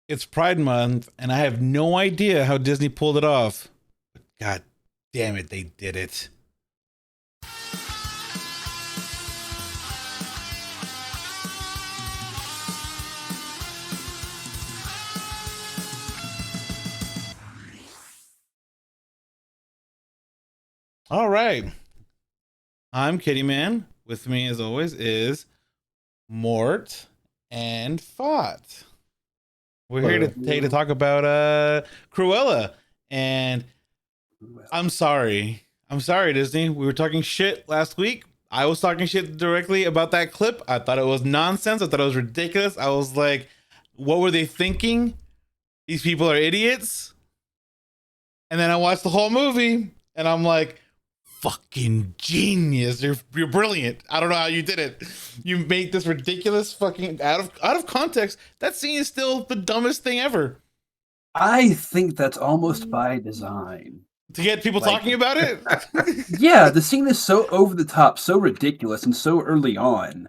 It's Pride Month, and I have no idea how Disney pulled it off. But God damn it, they did it. All right. I'm Kitty Man. With me, as always, is Mort and Fought. We're here Hello. today to talk about Cruella. And I'm sorry. I'm sorry, Disney. We were talking shit last week. I was talking shit directly about that clip. I thought it was nonsense. I thought it was ridiculous. I was like, what were they thinking? These people are idiots. And then I watched the whole movie and I'm like, fucking genius. You're brilliant. I don't know how you did it. You made this ridiculous fucking out of context. That scene is still the dumbest thing ever. I think that's almost by design. To get people Like, talking about it. yeah, the scene is so over the top, so ridiculous, and so early on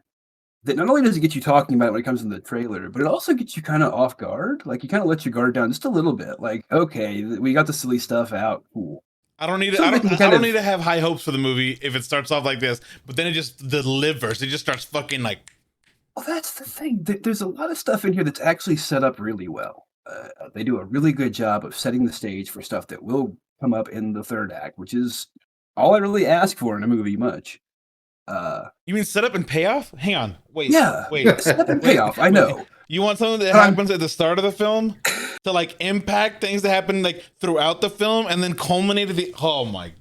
that not only does it get you talking about it when it comes in the trailer, but it also gets you kind of off guard. Like, you kind of let your guard down just a little bit. Like, okay, we got the silly stuff out. Cool. I don't need to, So I they don't can I kind don't of. need to have high hopes for the movie if it starts off like this, but then it just delivers. It just starts fucking like Well, that's the thing. There's a lot of stuff in here that's actually set up really well. They do a really good job of setting the stage for stuff that will come up in the third act, which is all I really ask for in a movie much. Uh, you mean set up and payoff? Hang on. Wait. yeah, Wait. step and Wait. payoff. I Wait. know, You want something that but I'm happens at the start of the film to like impact things that happen like throughout the film and then culminate at the oh my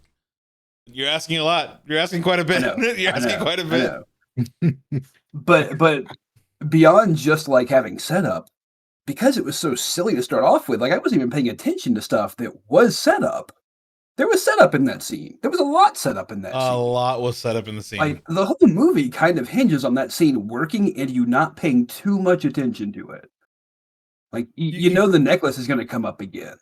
you're asking a lot. You're asking quite a I bit. know, You're I asking know, quite a I bit. know. But beyond just like having setup, because it was so silly to start off with, like I wasn't even paying attention to stuff that was set up. There was setup in that scene. There was a lot set up in that A scene. lot was set up in the scene. Like the whole movie kind of hinges on that scene working and you not paying too much attention to it. Like You, you you, know the necklace is going to come up again,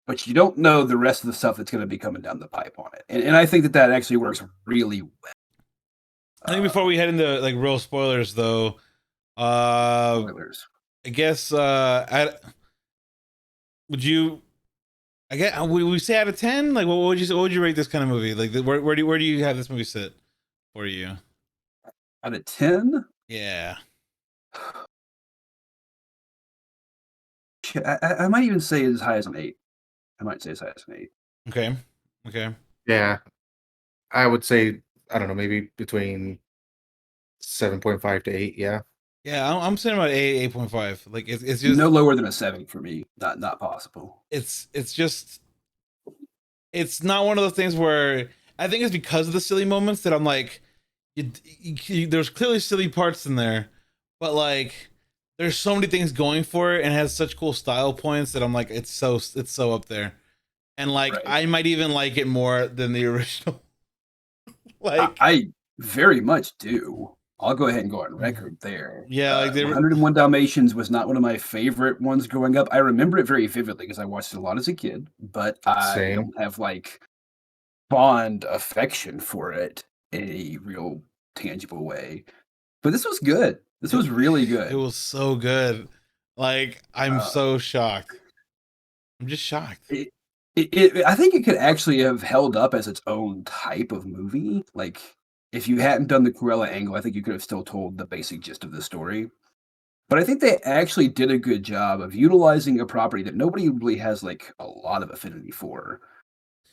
but you don't know the rest of the stuff that's going to be coming down the pipe on it. And I think that that actually works really well. I think before we head into like real spoilers though, uh Spoilers. I guess would you I guess we say out of 10? Like what would you rate this kind of movie? Like where do you have this movie sit for you? Out of 10, Yeah. I might even say as high as an 8. I might say as high as an 8. Okay. Okay. Yeah, I would say I don't know, maybe between 7.5 to 8. Yeah. Yeah, I'm saying about 8.5. Like it's No just lower than a 7 for me. Not possible. it's just it's not one of those things where I think it's because of the silly moments that I'm like there's clearly silly parts in there, but like there's so many things going for it and has such cool style points that I'm like it's so up there. And like Right. I might even like it more than the original. I, Like I very much do. I'll go ahead and go on record there. yeah, like they were 101 Dalmatians was not one of my favorite ones growing up. I remember it very vividly because I watched it a lot as a kid, but I Same. don't have like fond affection for it in a real tangible way. But this was good. This it, was really it good. was so good. Like I'm Uh, so shocked. I'm just shocked. it, I think it could actually have held up as its own type of movie. Like, if you hadn't done the Cruella angle, I think you could have still told the basic gist of the story. But I think they actually did a good job of utilizing a property that nobody really has like a lot of affinity for,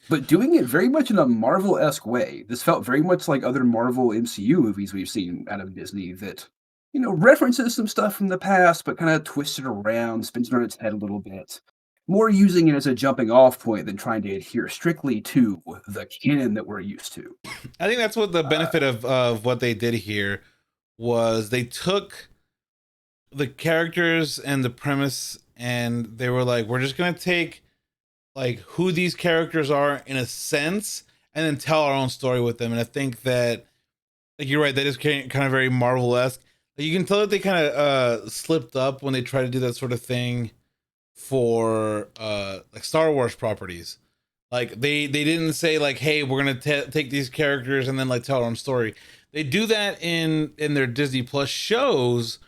but doing it very much in a Marvel-esque way. This felt very much like other Marvel MCU movies we've seen out of Disney that, references some stuff from the past, but kind of twists it around, spins it on its head a little bit. More using it as a jumping off point than trying to adhere strictly to the canon that we're used to. I think that's what the Uh, benefit of what they did here was they took the characters and the premise and they were like we're just going to take like who these characters are in a sense and then tell our own story with them. And I think that like you're right, that is kind of very Marvel-esque. Like, you can tell that they kind of slipped up when they try to do that sort of thing for like Star Wars properties. Like they didn't say like, "Hey, we're gonna take these characters and then like tell our own story." They do that in their Disney Plus shows,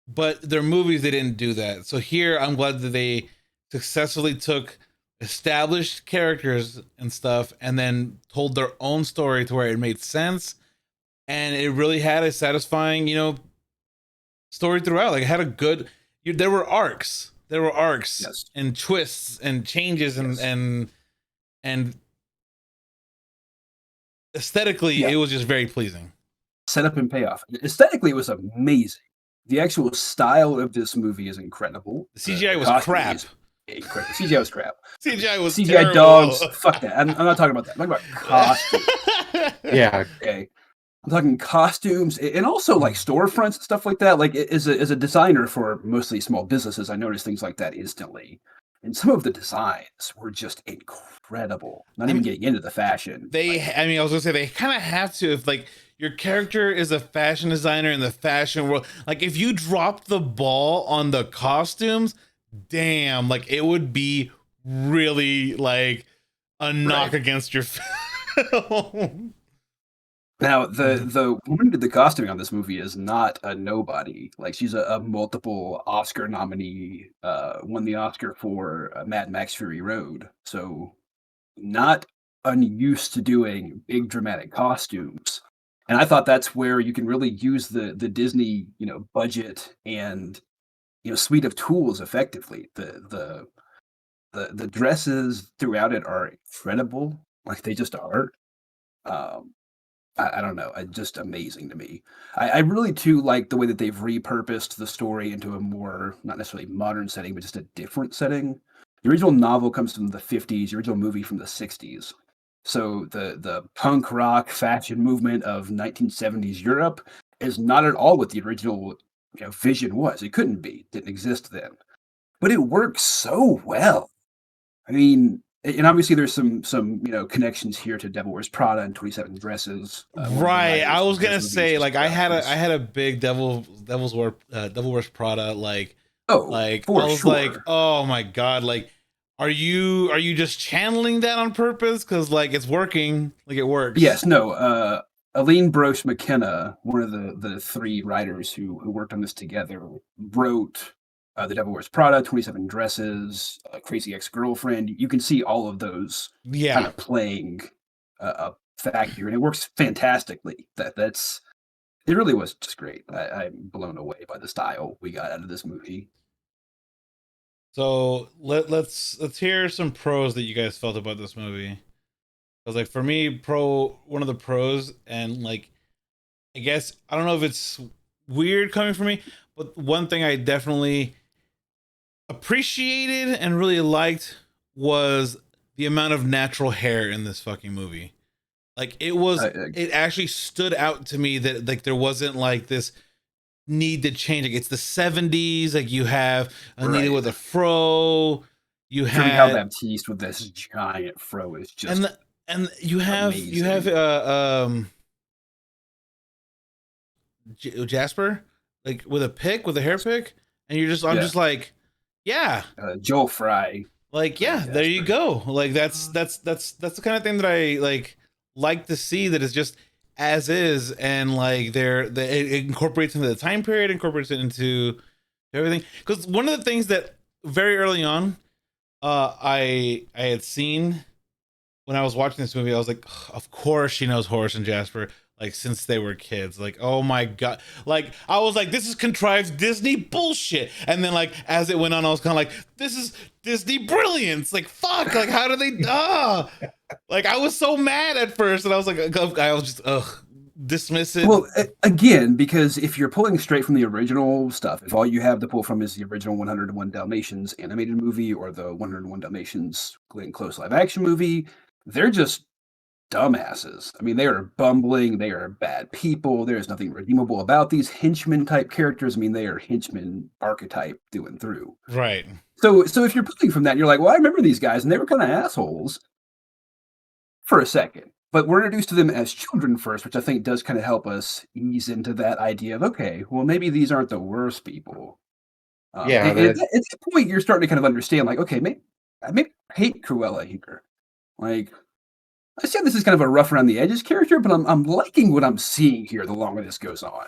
but their movies they didn't do that. So here I'm glad that they successfully took established characters and stuff and then told their own story to where it made sense and it really had a satisfying, story throughout. Like it had a good there were arcs. There were arcs Yes. and twists and changes and Yes. and aesthetically Yeah. it was just very pleasing. Setup and payoff. Aesthetically, it was amazing. The actual style of this movie is incredible. The CGI was costume crap. is incredible. CGI was crap. CGI was CGI terrible. dogs. Fuck that. I'm not talking about that. I'm talking about costumes. Yeah, Okay. I'm talking costumes and also like storefronts and stuff like that. Like as a designer for mostly small businesses, I noticed things like that instantly. And some of the designs were just incredible. Not even getting into the fashion. I was gonna say they kind of have to if like your character is a fashion designer in the fashion world. Like if you drop the ball on the costumes, damn, like it would be really like a knock against your film. Now, the woman who did the costuming on this movie is not a nobody. Like she's a multiple Oscar nominee. Won the Oscar for Mad Max Fury Road. So not unused to doing big dramatic costumes. And I thought that's where you can really use the Disney budget and suite of tools effectively. The dresses throughout it are incredible. Like they just are. Um, I don't know. Just amazing to me. I really too like the way that they've repurposed the story into a more not necessarily modern setting, but just a different setting. The original novel comes from the 50s, the original movie from the 60s. So the punk rock fashion movement of 1970s Europe is not at all what the original vision was. It couldn't be. Didn't exist then. But it works so well. I mean, and obviously there's some connections here to Devil Wears Prada and 27 Dresses. Right. I was gonna say like I had a big Devil Wears Prada like for I was sure. like, oh my god, like are you just channeling that on purpose? Because like it's working, like it works. Yes, no. Aline Broche McKenna, one of the three writers who worked on this together, wrote The Devil Wears Prada, 27 Dresses, Crazy Ex-Girlfriend. You can see all of those kind of playing a factor, and it works fantastically. It really was just great. I'm blown away by the style we got out of this movie. So let's hear some pros that you guys felt about this movie. Because like for me, one of the pros, and like I guess I don't know if it's weird coming from me, but one thing I definitely appreciated and really liked was the amount of natural hair in this fucking movie. Like it actually stood out to me that like there wasn't like this need to change. Like it's the 70s. Like you have Anita with a fro. You Jody had Baptiste with this giant fro is just and you have amazing. Jasper like with a hair pick, and I'm just like, yeah, Joel Fry. Like yeah, there you go. Like that's the kind of thing that I like to see, that is just as is, and like it incorporates into the time period, incorporates it into everything. Because one of the things that very early on, I had seen when I was watching this movie, I was like, of course she knows Horace and Jasper, like since they were kids. Like, oh my god, like I was like, this is contrived Disney bullshit. And then like as it went on, I was kind of like, this is Disney brilliance. Like fuck, like how do they like I was so mad at first, and I was like, I was just dismiss it. Well, again, because if you're pulling straight from the original stuff, if all you have to pull from is the original 101 Dalmatians animated movie or the 101 Dalmatians Glenn Close live action movie, they're just dumbasses. I mean, they are bumbling. They are bad people. There's nothing redeemable about these henchman type characters. I mean, they are henchman archetype through and through. Right. So if you're pulling from that, you're like, well, I remember these guys, and they were kind of assholes for a second. But we're introduced to them as children first, which I think does kind of help us ease into that idea of, okay, well, maybe these aren't the worst people. At that point, you're starting to kind of understand, like, okay, maybe I hate Cruella here. Like, I said this is kind of a rough around the edges character, but I'm liking what I'm seeing here the longer this goes on.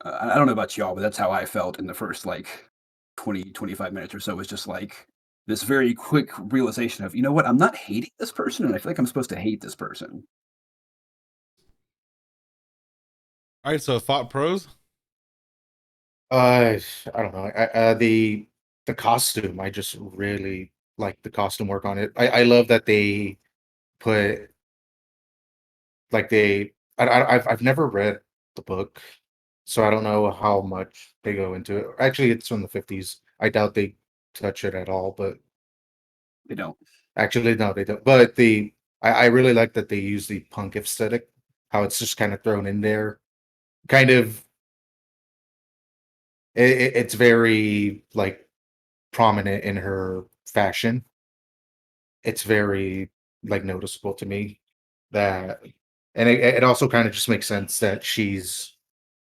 I don't know about y'all, but that's how I felt in the first like 20, 25 minutes or so. Was just like this very quick realization of, you know what, I'm not hating this person, and I feel like I'm supposed to hate this person. All right, so thought pros. I don't know. The costume, I just really like the costume work on it. I love that they put like I've never read the book, so I don't know how much they go into it. Actually, it's from the 50s. I doubt they touch it at all, but They don't. actually no, they don't. But I really like that they use the punk aesthetic, how it's just kind of thrown in there. Kind of it's very like prominent in her fashion. It's very like noticeable to me that, and it also kind of just makes sense that she's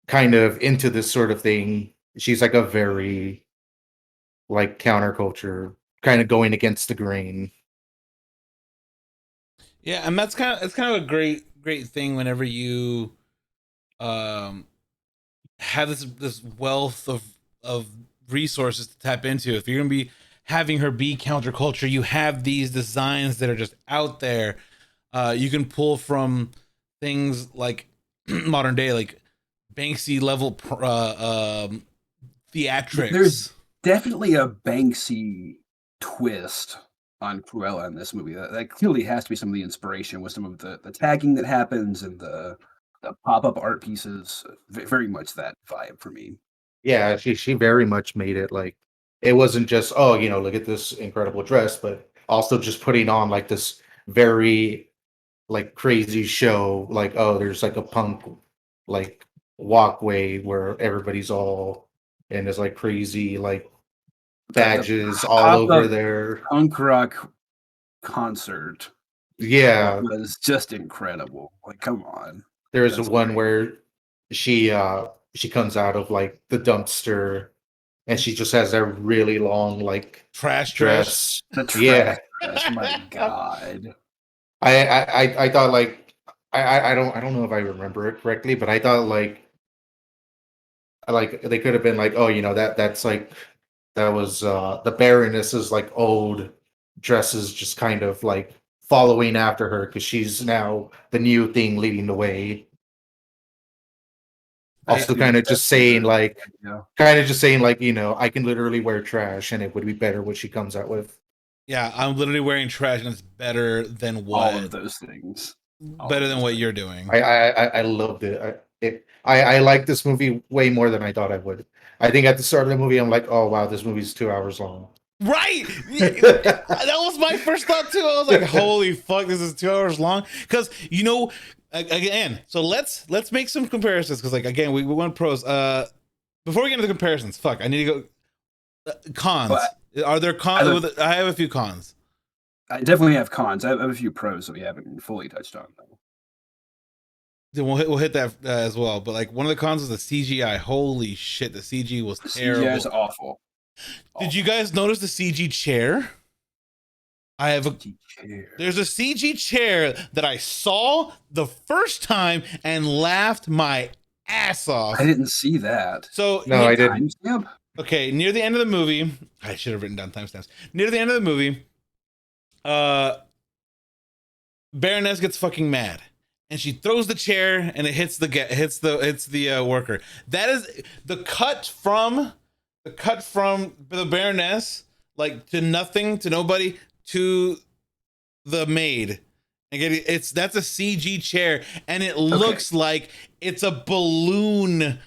kind of into this sort of thing. She's like a very like counterculture, kind of going against the grain. Yeah, and that's kind of a great thing whenever you um have this wealth of resources to tap into. If you're gonna be having her be counterculture, you have these designs that are just out there. You can pull from things like modern day, like Banksy level There's theatrics. definitely a Banksy twist on Cruella in this movie. That clearly has to be some of the inspiration with some of the tagging that happens and the pop up art pieces. Very much that vibe for me. Yeah, she very much made it like it wasn't just, oh, look at this incredible dress, but also just putting on like this very like crazy show, like, oh, there's like a punk like walkway where everybody's all and there's like crazy like The badges all pop over up there. punk rock concert Yeah, was just incredible. Like, come on, there's that's one great. where she comes out of like the dumpster and she just has that really long like Trash dress. dress. The Yeah. trash dress, my God. I thought like I don't know if I remember it correctly, but I thought like they could have been like, oh, that's like that was the Baroness's like old dresses just kind of like following after her because she's now the new thing leading the way. I Also Dude, kind of that's just saying a like yeah, I can literally wear trash and it would be better what she comes out with. yeah, I'm literally wearing trash, and it's all of those things. All better of than those what things. you're doing. I loved it. I like this movie way more than I thought I would. I think at the start of the movie, I'm like, oh wow, this movie's 2 hours long. Right. That was my first thought too. I was like, "Holy fuck, this is 2 hours long." Because again, so let's make some comparisons. Because like again, we went pros. Before we get into the comparisons, fuck, I need to go cons. But Are there I have, cons? I have a few cons. I definitely have cons. I have a few pros that we haven't fully touched on though. Then we'll hit that as well. But like one of the cons was the CGI. Holy shit, the CG was The CGI is terrible. awful. Did you Awful. guys notice the CG chair? I have a CG chair. There's a CG chair that I saw the first time and laughed my ass off. I didn't see that. So, No, I didn't. Timestamp? okay, near the end of the movie, I should have written down timestamps. Near the end of the movie, uh, Baroness gets fucking mad, and she throws the chair, and it hits the worker. That is the cut from the Baroness, like to nothing, to nobody, to the maid. Again, that's a CG chair, and it looks like it's a balloon.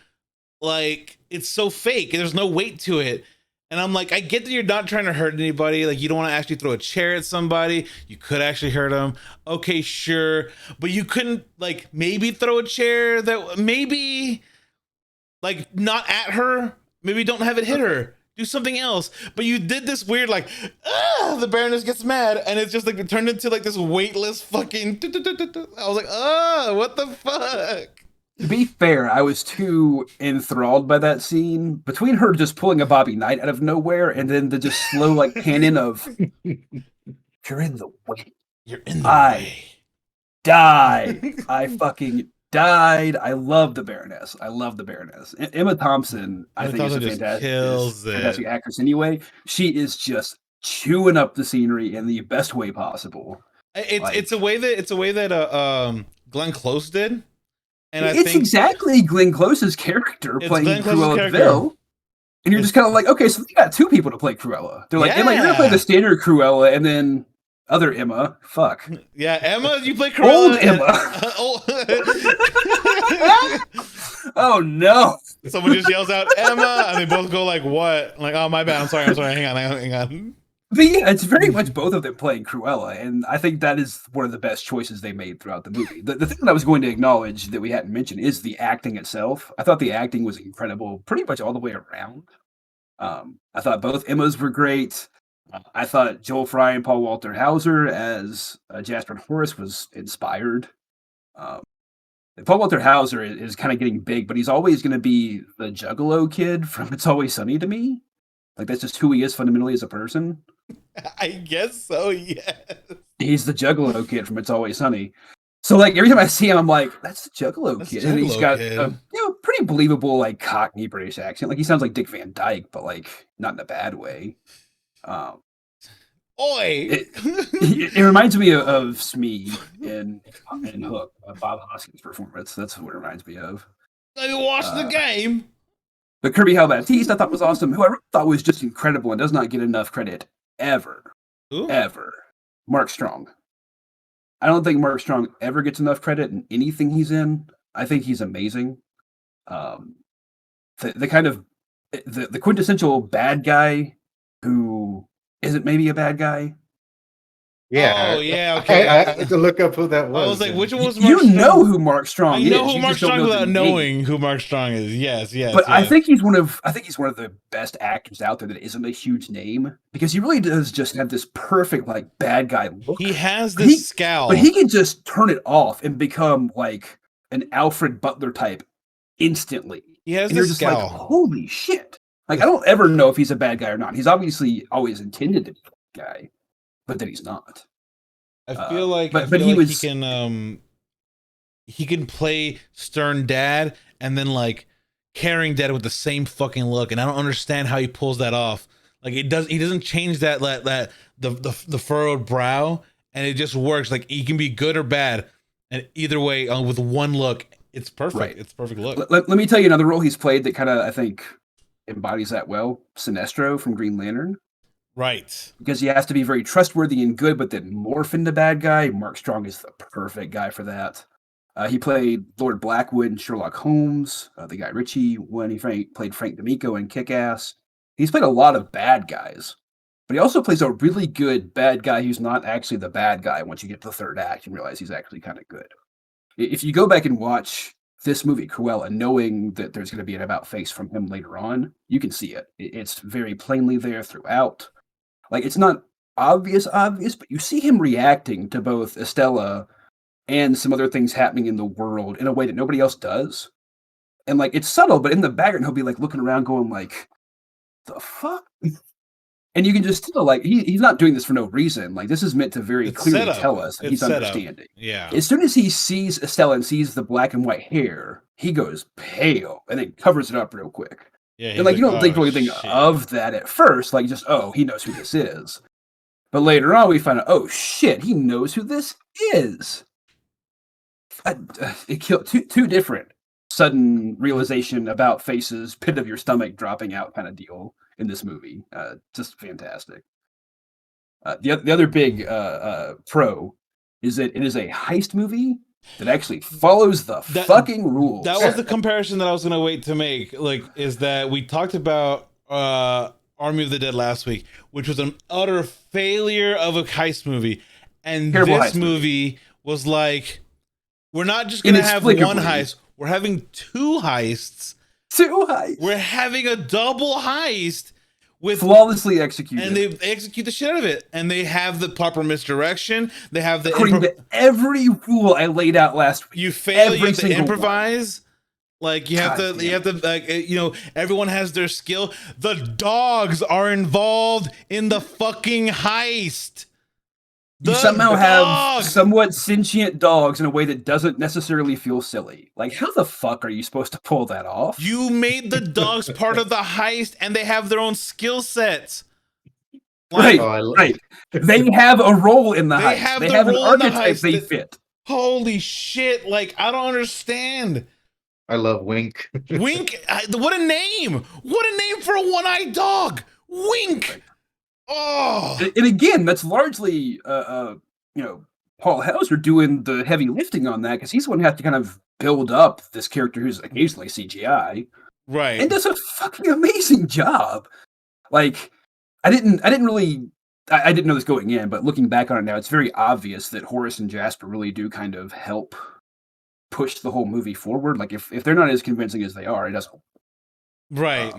Like it's so fake. There's no weight to it. And I'm like, I get that you're not trying to hurt anybody. Like you don't want to actually throw a chair at somebody. You could actually hurt them. Okay, sure, but you couldn't like maybe throw a chair that maybe like not at her. Maybe don't have it hit her. Do something else. But you did this weird like, the Baroness gets mad, and it's just like it turned into like this weightless fucking. I was like, what the fuck? To be fair, I was too enthralled by that scene. Between her just pulling a Bobby Knight out of nowhere and then the just slow like pan in of you're in the way. You're in the I way. die. I fucking died. I love the Baroness. Emma Thompson, I Emma think, is a Thompson just kills fantastic it. actress anyway. She is just chewing up the scenery in the best way possible. It's a way that Glenn Close did, and I It's think exactly Glenn Close's character it's playing Glenn Close's Cruella character. DeVille. And you're It's- just kind of like, okay, so they got two people to play Cruella. They're like, Emma, you're gonna play Yeah. the standard Cruella, and then other Emma. Fuck. Yeah, Emma, you play Cruella. Old Emma. Oh no. Someone just yells out Emma, and they both go like, "What?" Like, "Oh, my bad. I'm sorry. Hang on." But yeah, it's very much both of them playing Cruella, and I think that is one of the best choices they made throughout the movie. The thing that I was going to acknowledge that we hadn't mentioned is the acting itself. I thought the acting was incredible, pretty much all the way around. I thought both Emmas were great. I thought Joel Fry and Paul Walter Hauser as Jasper and Horace was inspired. Paul Walter Hauser is kind of getting big, but he's always going to be the Juggalo kid from It's Always Sunny to me. Like that's just who he is fundamentally as a person. I guess so. Yes. He's the Juggalo kid from It's Always Sunny. So like every time I see him, I'm like, that's the Juggalo That's kid, the and he's Juggalo got kid. a pretty believable like Cockney British accent. Like he sounds like Dick Van Dyke, but like not in a bad way. Oi! It reminds me of Smee in Hook, Bob Hoskins' performance. That's what it reminds me of. Let me watch the game. But Kirby Hal Baptiste, I thought was awesome. Who I thought was just incredible and does not get enough credit ever. Ooh. Ever. Mark Strong. I don't think Mark Strong ever gets enough credit in anything he's in. I think he's amazing. The kind of the quintessential bad guy who isn't maybe a bad guy. Yeah. Oh, yeah, okay. I had to look up who that was. I was like, which one was You Mark Strong? know who Mark Strong I is. know who You Mark just don't Strong know the without name. knowing who Mark Strong is. Yes. But I think he's one of the best actors out there that isn't a huge name because he really does just have this perfect like bad guy look. he has this scowl. But he can just turn it off and become like an Alfred Butler type instantly. He has And you're this just like, scowl. holy shit. Like I don't ever know if he's a bad guy or not. He's obviously always intended to be a bad guy, but then he's not. I feel like, he can play stern dad and then like caring dad with the same fucking look, and I don't understand how he pulls that off. Like he doesn't change that the furrowed brow, and it just works. Like he can be good or bad, and either way, with one look, it's perfect. Right. It's a perfect look. Let me tell you another role he's played that kind of I think embodies that well. Sinestro from Green Lantern. Right. Because he has to be very trustworthy and good, but then morph into bad guy. Mark Strong is the perfect guy for that. He played Lord Blackwood in Sherlock Holmes, the Guy Ritchie when he played Frank D'Amico in Kick-Ass. He's played a lot of bad guys, but he also plays a really good bad guy who's not actually the bad guy once you get to the third act and realize he's actually kind of good. If you go back and watch this movie, Cruella, knowing that there's going to be an about face from him later on, you can see it. It's very plainly there throughout. Like, it's not obvious, but you see him reacting to both Estella and some other things happening in the world in a way that nobody else does. And, like, it's subtle, but in the background, he'll be, like, looking around going, like, the fuck? And you can just tell, like, he's not doing this for no reason. Like, this is meant to very clearly tell us that he's understanding. Yeah. As soon as he sees Estella and sees the black and white hair, he goes pale and then covers it up real quick. Yeah, and like you don't think "Oh, really think shit." of that at first, like just he knows who this is. But later on, we find out, oh shit, he knows who this is. It killed two different sudden realization about faces, pit of your stomach dropping out kind of deal in this movie. Just fantastic. The other big pro is that it is a heist movie that actually follows the fucking rules. That was the comparison that I was gonna wait to make. Like, is that we talked about Army of the Dead last week, which was an utter failure of a heist movie, and Terrible this heist movie was like, we're not just gonna have one Inexplicably. heist, we're having two heists. Two heists. We're having a double heist with Flawlessly executed. and they execute the shit out of it, and they have the proper misdirection. They have the according to every rule I laid out last week. you fail, you every have to single improvise. Like you have God to, damn like everyone has their skill. The dogs are involved in the fucking heist. You The somehow have dog! somewhat sentient dogs in a way that doesn't necessarily feel silly. Like, how the fuck are you supposed to pull that off? You made the dogs part of the heist, and they have their own skill sets. Like, Right. They have a role in the They heist. have They the have an role in the archetype heist they that- fit. holy shit! Like, I don't understand. I love Wink. Wink, what a name! What a name for a one-eyed dog! Wink. Oh, And again, that's largely, Paul Hauser doing the heavy lifting on that because he's the one who has to kind of build up this character who's occasionally CGI right. and does a fucking amazing job. Like, I didn't know this going in, but looking back on it now, it's very obvious that Horace and Jasper really do kind of help push the whole movie forward. Like, if they're not as convincing as they are, it doesn't. Right.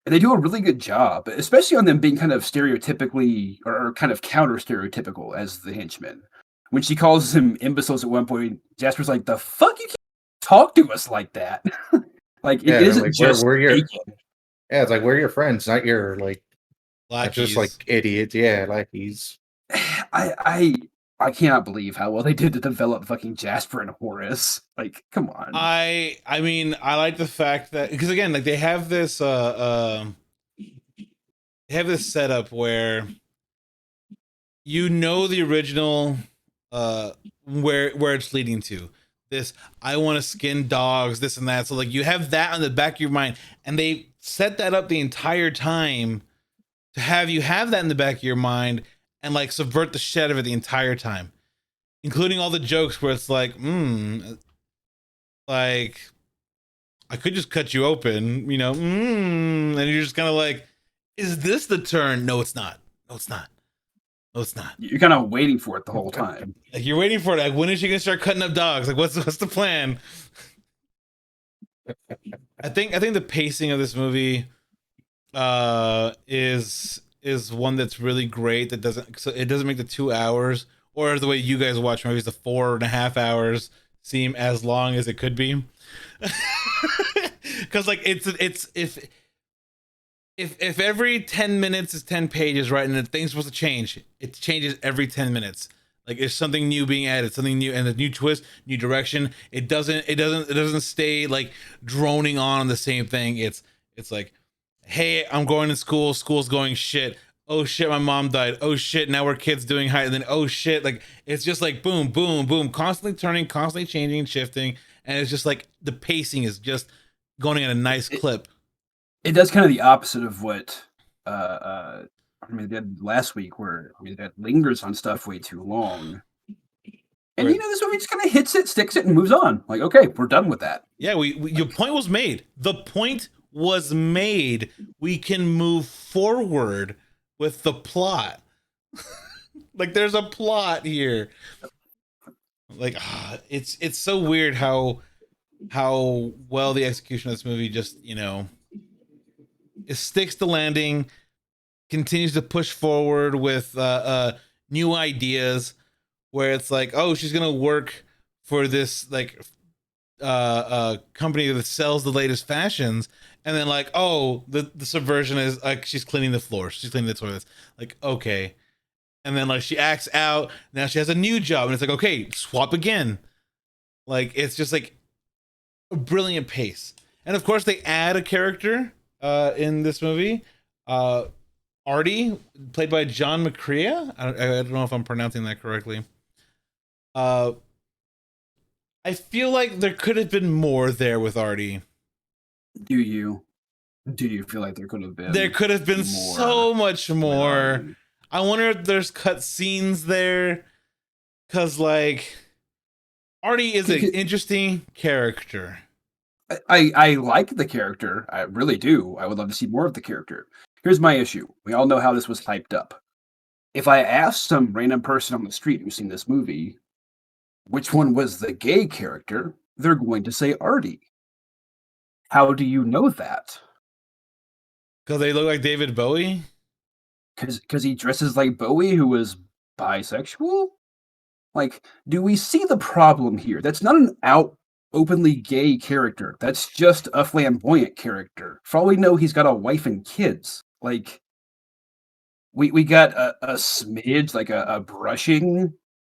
And they do a really good job, especially on them being kind of stereotypically or kind of counter stereotypical as the henchmen. When she calls them imbeciles at one point, Jasper's like, "The fuck you can't talk to us like that." Like, it isn't like, just we're your bacon. yeah, it's like we're your friends, not your not Lackeys. just like idiots. Yeah, lackeys. I cannot believe how well they did to develop fucking Jasper and Horace. Like, come on. I mean, I like the fact that because again, like they have this setup where the original where it's leading to. This I want to skin dogs, this and that. So like you have that on the back of your mind, and they set that up the entire time to have you have that in the back of your mind and like subvert the shit out of it the entire time, including all the jokes where it's like, like I could just cut you open, and you're just kind of like, is this the turn? No, it's not. No, it's not. No, it's not. You're kind of waiting for it the whole time. Like you're waiting for it. Like when is she gonna start cutting up dogs? Like what's the plan? I think the pacing of this movie is one that's really great. That doesn't make the 2 hours or the way you guys watch movies, the 4.5 hours seem as long as it could be. Because like it's if every 10 minutes is 10 pages, right, and the thing's supposed to change, it changes every 10 minutes. Like there's something new being added, something new, and a new twist, new direction. It doesn't stay like droning on the same thing. It's like, hey, I'm going to school. School's going shit. Oh shit, my mom died. Oh shit, now we're kids doing high. And then oh shit, like it's just like boom, boom, boom, constantly turning, constantly changing, shifting, and it's just like the pacing is just going at a nice clip. It does kind of the opposite of what they did last week, where that lingers on stuff way too long. And Right. this movie just kind of hits it, sticks it, and moves on. Like, okay, we're done with that. Yeah, we your point was made. The point was made. We can move forward with the plot. Like there's a plot here. Like it's so weird how well the execution of this movie just it sticks the landing, continues to push forward with new ideas where it's like, oh, she's gonna work for this like company that sells the latest fashions, and then like, oh, the subversion is like she's cleaning the floors, she's cleaning the toilets. Like, okay. And then like she acts out, now she has a new job, and it's like, okay, swap again. Like it's just like a brilliant pace. And of course they add a character in this movie. Artie, played by John McCrea. I don't know if I'm pronouncing that correctly. I feel like there could have been more there with Artie. Do you feel like there could have been? There could have been so much more. I wonder if there's cut scenes there, because like Artie is an interesting character. I like the character. I really do. I would love to see more of the character. Here's my issue. We all know how this was hyped up. If I asked some random person on the street who's seen this movie, which one was the gay character, they're going to say Artie. How do you know that? Because they look like David Bowie? Because he dresses like Bowie, who was bisexual? Like, do we see the problem here? That's not an openly gay character. That's just a flamboyant character. For all we know, he's got a wife and kids. Like, we got a smidge, like a brushing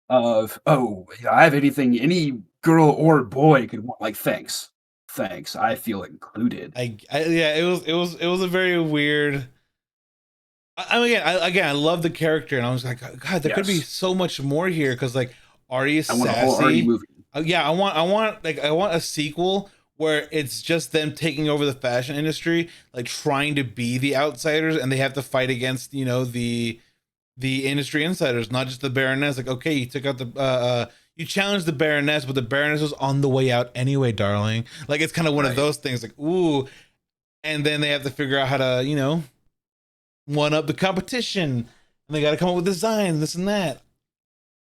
of, "Oh, I have anything any girl or boy could want." Like, "Thanks. Thanks. I feel included." Yeah, it was a very weird. I mean, again, I love the character, and I was like, God, there could be Yes. so much more here because like Artie is I want a whole Artie sassy. movie. Yeah, I want a sequel where it's just them taking over the fashion industry, like trying to be the outsiders, and they have to fight against the industry insiders, not just the Baroness. Like, okay, you took out you challenged the Baroness, but the Baroness was on the way out anyway, darling. Like, it's kind of one of Right. those things. Like, ooh, and then they have to figure out how to one up the competition, and they got to come up with designs, this and that.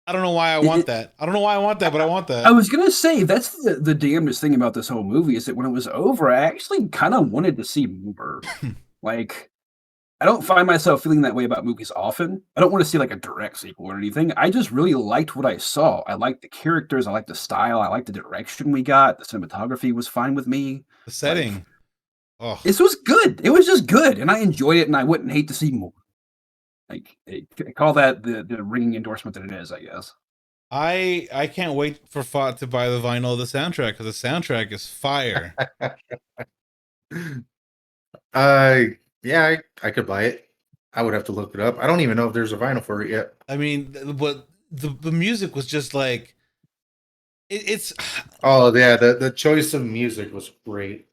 I don't know why I want It that. I don't know why I want that, but I want I that. was gonna say, that's the damnedest thing about this whole movie is that when it was over, I actually kinda wanted to see more. Like, I don't find myself feeling that way about movies often. I don't wanna see, like, a direct sequel or anything. I just really liked what I saw. I liked the characters, I liked the style, I liked the direction we got, the cinematography was fine with me. The Like, setting. Oh, this was good. It was just good, and I enjoyed it, and I wouldn't hate to see more. Like, call that the ringing endorsement that it is, I guess. I can't wait for Fought to buy the vinyl of the soundtrack because the soundtrack is fire. Yeah, I could buy it. I would have to look it up. I don't even know if there's a vinyl for it yet. I mean, but the music was just like it's Oh yeah, the choice of music was great.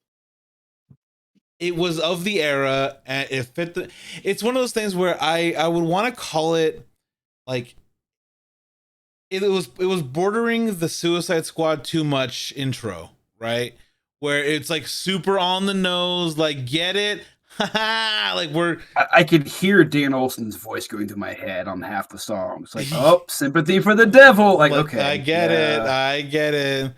it was of the era, and it fit the. It's one of those things where I would want to call it like it was bordering the Suicide Squad too much intro, right? Where it's like super on the nose, like get it, like we're I could hear Dan Olsen's voice going through my head on half the songs. Like, "Oh, sympathy for the devil." Like, like I okay, get it, yeah, I get it.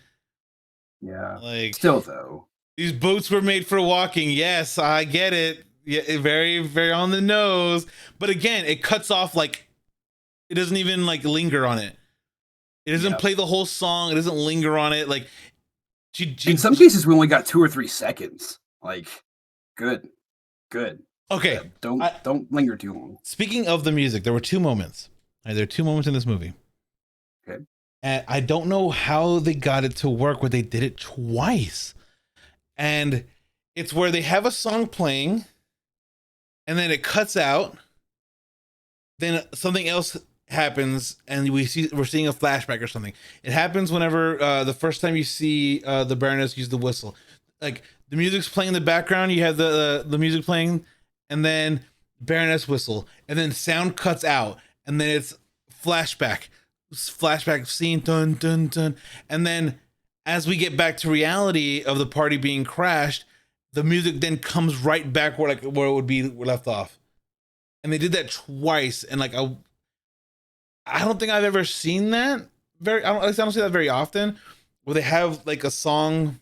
yeah. Like Still though, these boots were made for walking. Yes, I get it. Yeah, very very on the nose. But again, it cuts off like it doesn't even like linger on it. It doesn't yeah. play the whole song. It doesn't linger on it. Like In some cases, we only got 2 or 3 seconds. Like, good, good. okay. Don't linger too long. Speaking of the music, there were two moments. There are two moments in this movie. Okay. And I don't know how they got it to work where they did it twice. And it's where they have a song playing and then it cuts out. Then something else happens and we're seeing a flashback or something. It happens whenever the first time you see the Baroness use the whistle. Like the music's playing in the background, you have the music playing, and then Baroness whistle, and then sound cuts out, and then it's flashback scene, dun dun dun, and then as we get back to reality of the party being crashed, the music then comes right back where it would be left off, and they did that twice, and like I don't think I've ever seen that at least I don't see that very often, where they have like a song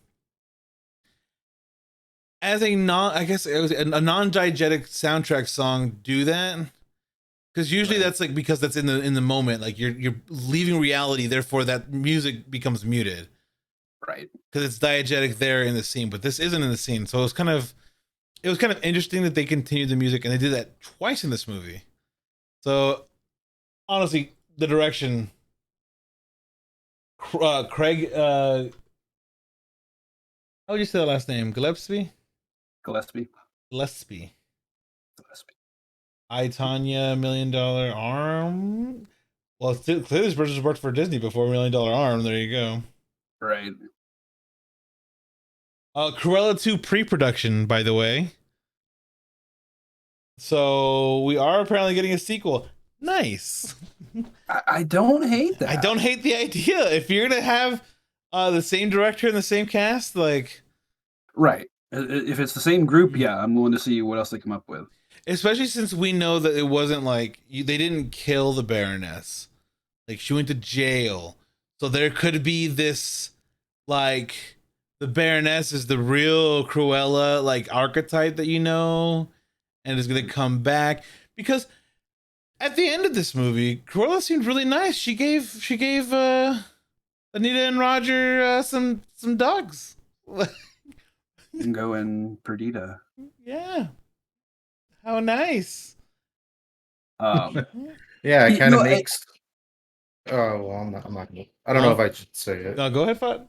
as a non, I guess it was a non-diegetic soundtrack song do that, because usually Right. that's like because that's in the moment, like you're leaving reality, therefore that music becomes muted Right. because it's diegetic there in the scene, but this isn't in the scene, so it was kind of interesting that they continued the music and they did that twice in this movie. So honestly, the direction, Craig, how would you say the last name? Gillespie. Gillespie. Gillespie. Gillespie. I, Tanya, $1 Million Arm. Well, clearly this person's worked for Disney before. $1 Million Arm. There you go. Right. Cruella 2 pre-production, by the way. So we are apparently getting a sequel. Nice. I don't hate that. I don't hate the idea. If you're gonna have the same director and the same cast, like Right. If it's the same group, yeah, I'm willing to see what else they come up with. especially since we know that it wasn't like they didn't kill the Baroness. Like she went to jail. So there could be this like the Baroness is the real Cruella like archetype that and is gonna come back. Because at the end of this movie, Cruella seemed really nice. She gave Anita and Roger some dogs. Go and Perdita. Yeah. How nice. Um, Yeah, it you kind of know, makes. Oh, well, I'm not gonna. I don't know if I should say it. No, go ahead, Fud.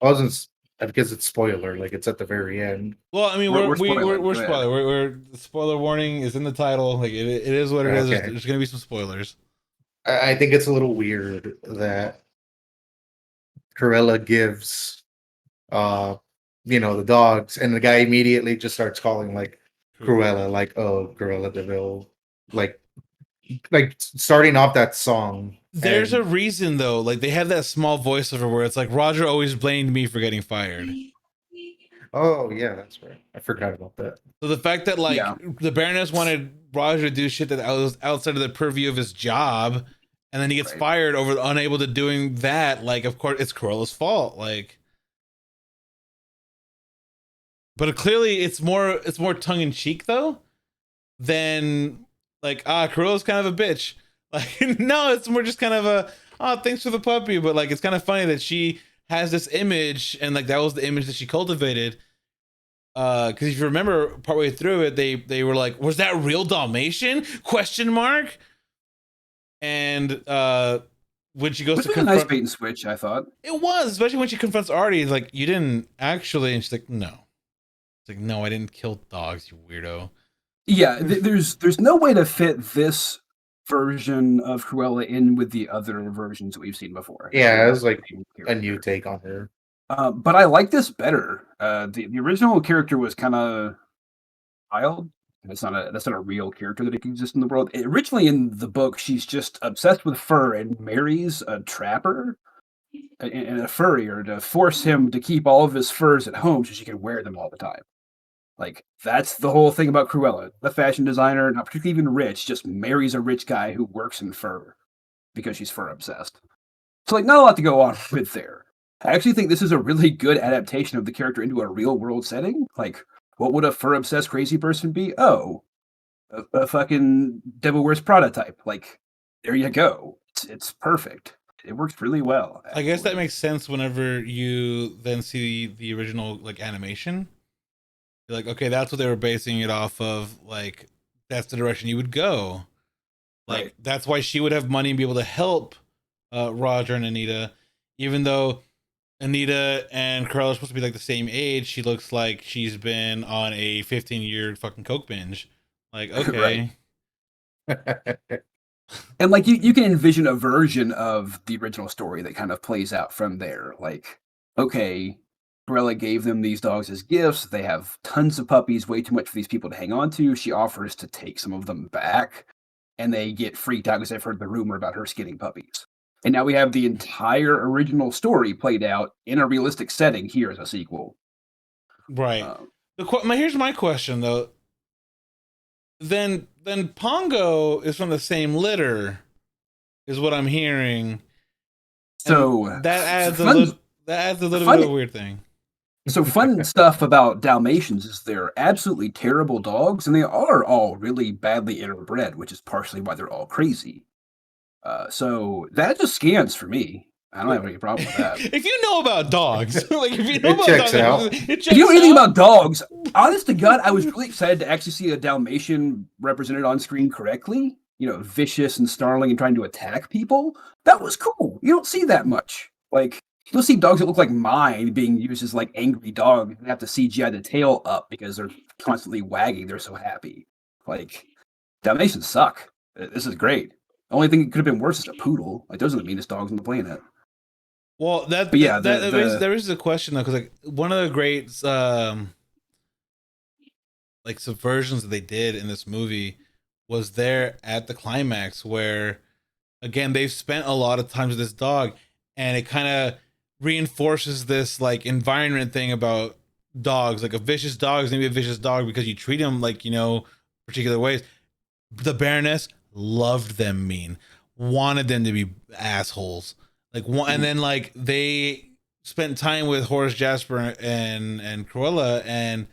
I wasn't because it's spoiler. Like it's at the very end. Well, I mean, we're spoiling. we're Go ahead. spoiler. We're the spoiler warning is in the title. Like it is what it is. Okay. There's gonna be some spoilers. I think it's a little weird that Cruella gives, uh, the dogs, and the guy immediately just starts calling like Cruella, like, oh, Cruella Deville, like, starting off that song. There's a And reason though. Like they have that small voiceover where it's like Roger always blamed me for getting fired. oh yeah, that's right. I forgot about that. So the fact that like Yeah. the Baroness wanted Roger to do shit that was outside of the purview of his job, and then he gets Right. fired over unable to doing that. Like, of course, it's Cruella's fault. Like, but clearly, it's more tongue in cheek though than like Cruella's kind of a bitch. Like, no, it's more just kind of a thanks for the puppy, but like it's kind of funny that she has this image and like that was the image that she cultivated. Because if you remember partway through it, they were like, was that real Dalmatian? Question mark. And when she goes Which to was a nice confront, bait and switch, I thought. it was, especially when she confronts Artie. It's like, you didn't actually, and she's like, no. It's like, no, I didn't kill dogs, you weirdo. Yeah, there's no way to fit this version of Cruella in with the other versions that we've seen before. Yeah, it was That's like the main a new character. take on her. But I like this better. The original character was kind of wild. That's not a real character that exists in the world. Originally in the book, she's just obsessed with fur and marries a trapper and a furrier to force him to keep all of his furs at home so she can wear them all the time. Like that's the whole thing about Cruella. The fashion designer, not particularly even rich, just marries a rich guy who works in fur because she's fur obsessed. So like not a lot to go on with there. I actually think this is a really good adaptation of the character into a real world setting. Like, what would a fur obsessed crazy person be? Oh, a fucking Devil Wears Prada type. Like, there you go. It's perfect. It works really well. I guess that Actually. makes sense whenever you then see the original like animation. You're like, okay, that's what they were basing it off of. Like, that's the direction you would go. Like, Right. that's why she would have money and be able to help Roger and Anita, even though Anita and Carl are supposed to be like the same age. She looks like she's been on a 15-year fucking coke binge. Like, Right. okay, And like you can envision a version of the original story that kind of plays out from there. Like, okay, Cruella gave them these dogs as gifts. They have tons of puppies, way too much for these people to hang on to. She offers to take some of them back, and they get freaked out because they've heard the rumor about her skinning puppies. And now we have the entire original story played out in a realistic setting here as a sequel. right. Um, Here's my question though. Then Pongo is from the same litter, is what I'm hearing. so And that adds a fun, little bit of fun a weird thing. So fun stuff about Dalmatians is they're absolutely terrible dogs, and they are all really badly interbred, which is partially why they're all crazy. So that just scans for me. I don't have any problem with that. If you know about dogs, like if you know It about checks dogs, out. it checks If you know anything out. about dogs, honest to God, I was really excited to actually see a Dalmatian represented on screen correctly. You know, vicious and snarling and trying to attack people. That was cool. You don't see that much. Like, you'll see dogs that look like mine being used as like angry dogs and have to CGI the tail up because they're constantly wagging. They're so happy. Like, Dalmatians suck. This is great. The only thing that could have been worse is a poodle. Like, those are the meanest dogs on the planet. Well, But yeah, that raises a question though, because like one of the great like subversions that they did in this movie was there at the climax where again they've spent a lot of time with this dog and it kind of reinforces this like environment thing about dogs. Like a vicious dog is gonna be a vicious dog because you treat them like, particular ways. The Baroness loved them mean, wanted them to be assholes. Like one, and then like they spent time with Horace, Jasper, and Cruella, and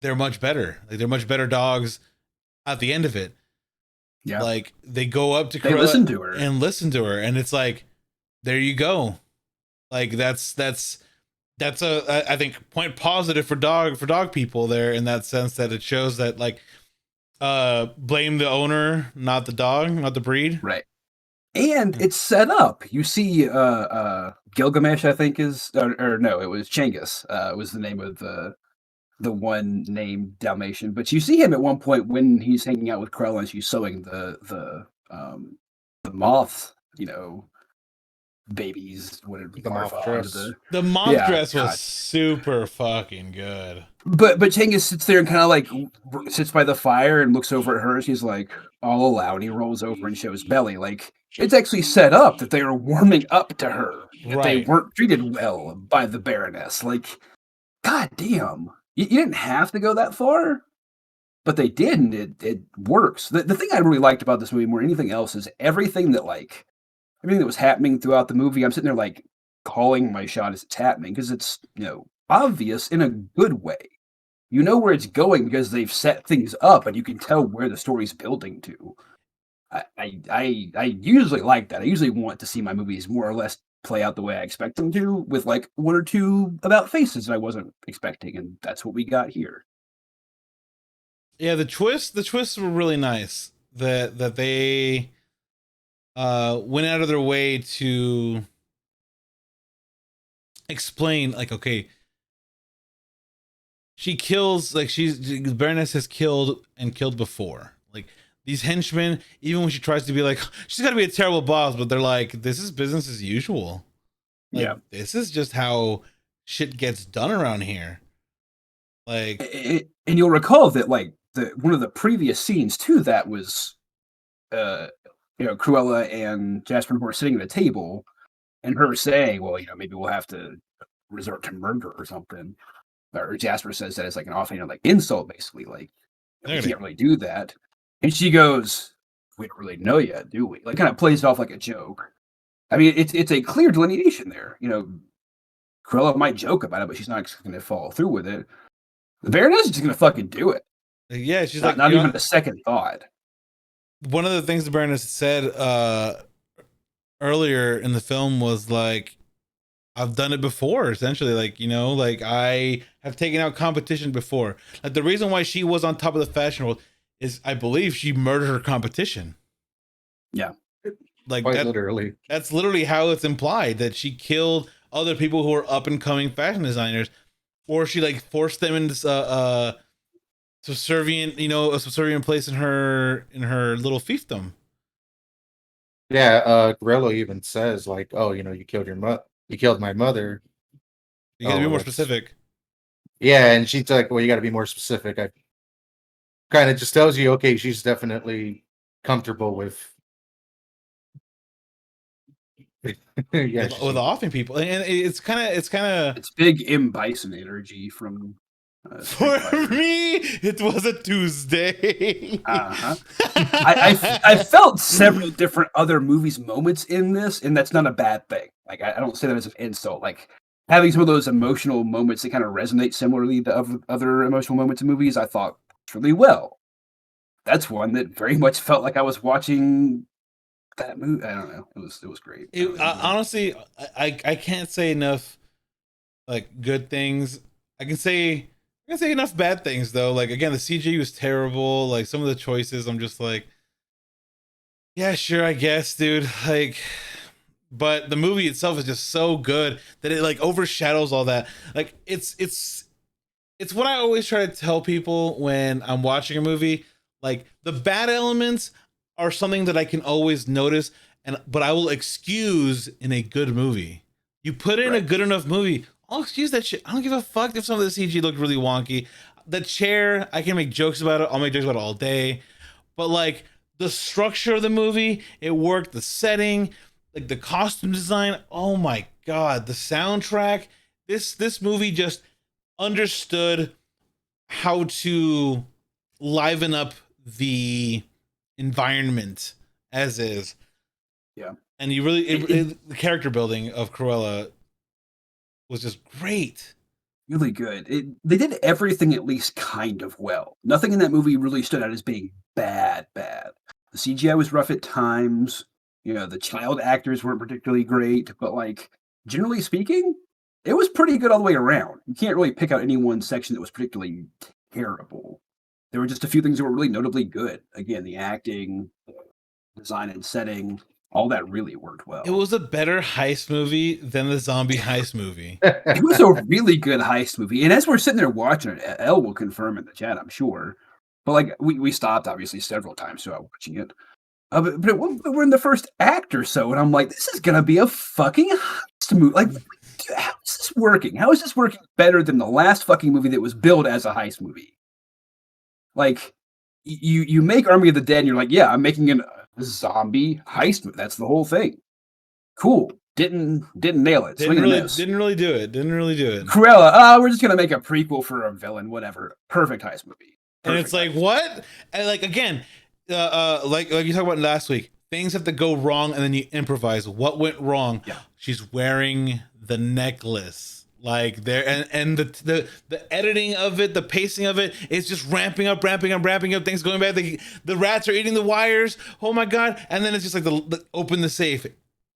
they're much better. Like they're much better dogs at the end of it. yeah, Like they go up to they Cruella listen to her. and listen to her, and it's like, there you go. Like that's a I think point positive for dog people there in that sense that it shows that like Blame the owner, not the dog, not the breed. Right. And it's set up. You see Gilgamesh, I think or no, it was Chengiz, was the name of the one named Dalmatian. But you see him at one point when he's hanging out with Cruella and she's sewing the moth, babies, whatever, The moth larvae dress. onto the The moth Yeah, dress was God. super fucking good. But Chengiz sits there and kind of like sits by the fire and looks over at her. She's like, "I'll allow," and he rolls over and shows belly. Like it's actually set up that they are warming up to her. That they Right. weren't treated well by the Baroness. Like, god damn, you didn't have to go that far, but they did, and it works. The thing I really liked about this movie more than anything else is everything that was happening throughout the movie. I'm sitting there like calling my shot as it's happening because it's obvious in a good way. You know where it's going because they've set things up, and you can tell where the story's building to. I usually like that. I usually want to see my movies more or less play out the way I expect them to, with like one or two about faces that I wasn't expecting, and that's what we got here. Yeah, the twists were really nice. That they went out of their way to explain, like, okay, she kills, like, Baroness has killed and killed before. Like, these henchmen, even when she tries to be like, she's got to be a terrible boss, but they're like, this is business as usual. Like, Yeah. this is just how shit gets done around here. Like, And you'll recall that like one of the previous scenes to that was Cruella and Jasper were sitting at a table and her saying, well, maybe we'll have to resort to murder or something. Or Jasper says that as like an offhand like insult, basically, like we can't really do that. And she goes, "We don't really know yet, do we?" Like kind of plays it off like a joke. I mean, it's a clear delineation there. Cruella might joke about it, but she's not going to follow through with it. The Baroness is just going to fucking do it. yeah, she's Not even a second thought. One of the things the Baroness said earlier in the film was like, I've done it before, essentially. Like, like I have taken out competition before. Like, the reason why she was on top of the fashion world is, I believe, she murdered her competition. Yeah. Like, Quite literally. That's literally how it's implied, that she killed other people who were up and coming fashion designers, or she like forced them into subservient, a subservient place in her little fiefdom. Yeah, Cruella even says like, "Oh, you killed you killed my mother." You gotta be more specific. Yeah, and she's like, "Well, you got to be more specific." I kind of just tells you, okay, she's definitely comfortable with, with offing people, and it's big M. Bison energy from. For me, it was a Tuesday. I felt several different other movies moments in this, and that's not a bad thing. Like I don't say that as an insult. Like having some of those emotional moments that kind of resonate similarly to other emotional moments in movies, I thought really well. That's one that very much felt like I was watching that movie. I don't know. It was great. Honestly, I can't say enough like good things. I can say enough bad things though. Like, again, the CG was terrible. Like, some of the choices, I'm just like, yeah, sure, I guess, dude. Like, but the movie itself is just so good that it like overshadows all that. Like, it's what I always try to tell people when I'm watching a movie. Like, the bad elements are something that I can always notice, but I will excuse in a good movie. You put in a good enough movie, I'll excuse that shit. I don't give a fuck if some of the CG looked really wonky. The chair, I can make jokes about it. I'll make jokes about it all day. But like, the structure of the movie, it worked. The setting, like the costume design, oh my god, the soundtrack. This movie just understood how to liven up the environment as is. Yeah. And you really the character building of Cruella was just great. Really good. They did everything at least kind of well. Nothing in that movie really stood out as being bad. The CGI was rough at times. The child actors weren't particularly great, but like generally speaking, it was pretty good all the way around. You can't really pick out any one section that was particularly terrible. there were just a few things that were really notably good. Again, the acting, design and setting, all that really worked well. It was a better heist movie than the zombie heist movie. It was a really good heist movie. And as we're sitting there watching it, Elle will confirm in the chat, I'm sure. But like we stopped obviously several times throughout watching it. But we're in the first act or so, and I'm like, this is gonna be a fucking heist movie. Like, dude, how is this working? How is this working better than the last fucking movie that was billed as a heist movie? Like, you make Army of the Dead, and you're like, yeah, I'm making a zombie heist movie. That's the whole thing. Cool. Didn't nail it. Didn't really do it. Cruella, we're just gonna make a prequel for a villain, whatever. Perfect heist movie. And it's like, what? And like, again, like you talked about last week, things have to go wrong and then you improvise. What went wrong? Yeah. She's wearing the necklace. Like there, and the editing of it, the pacing of it is just ramping up. Things going bad. The rats are eating the wires. Oh my god! And then it's just like the open the safe,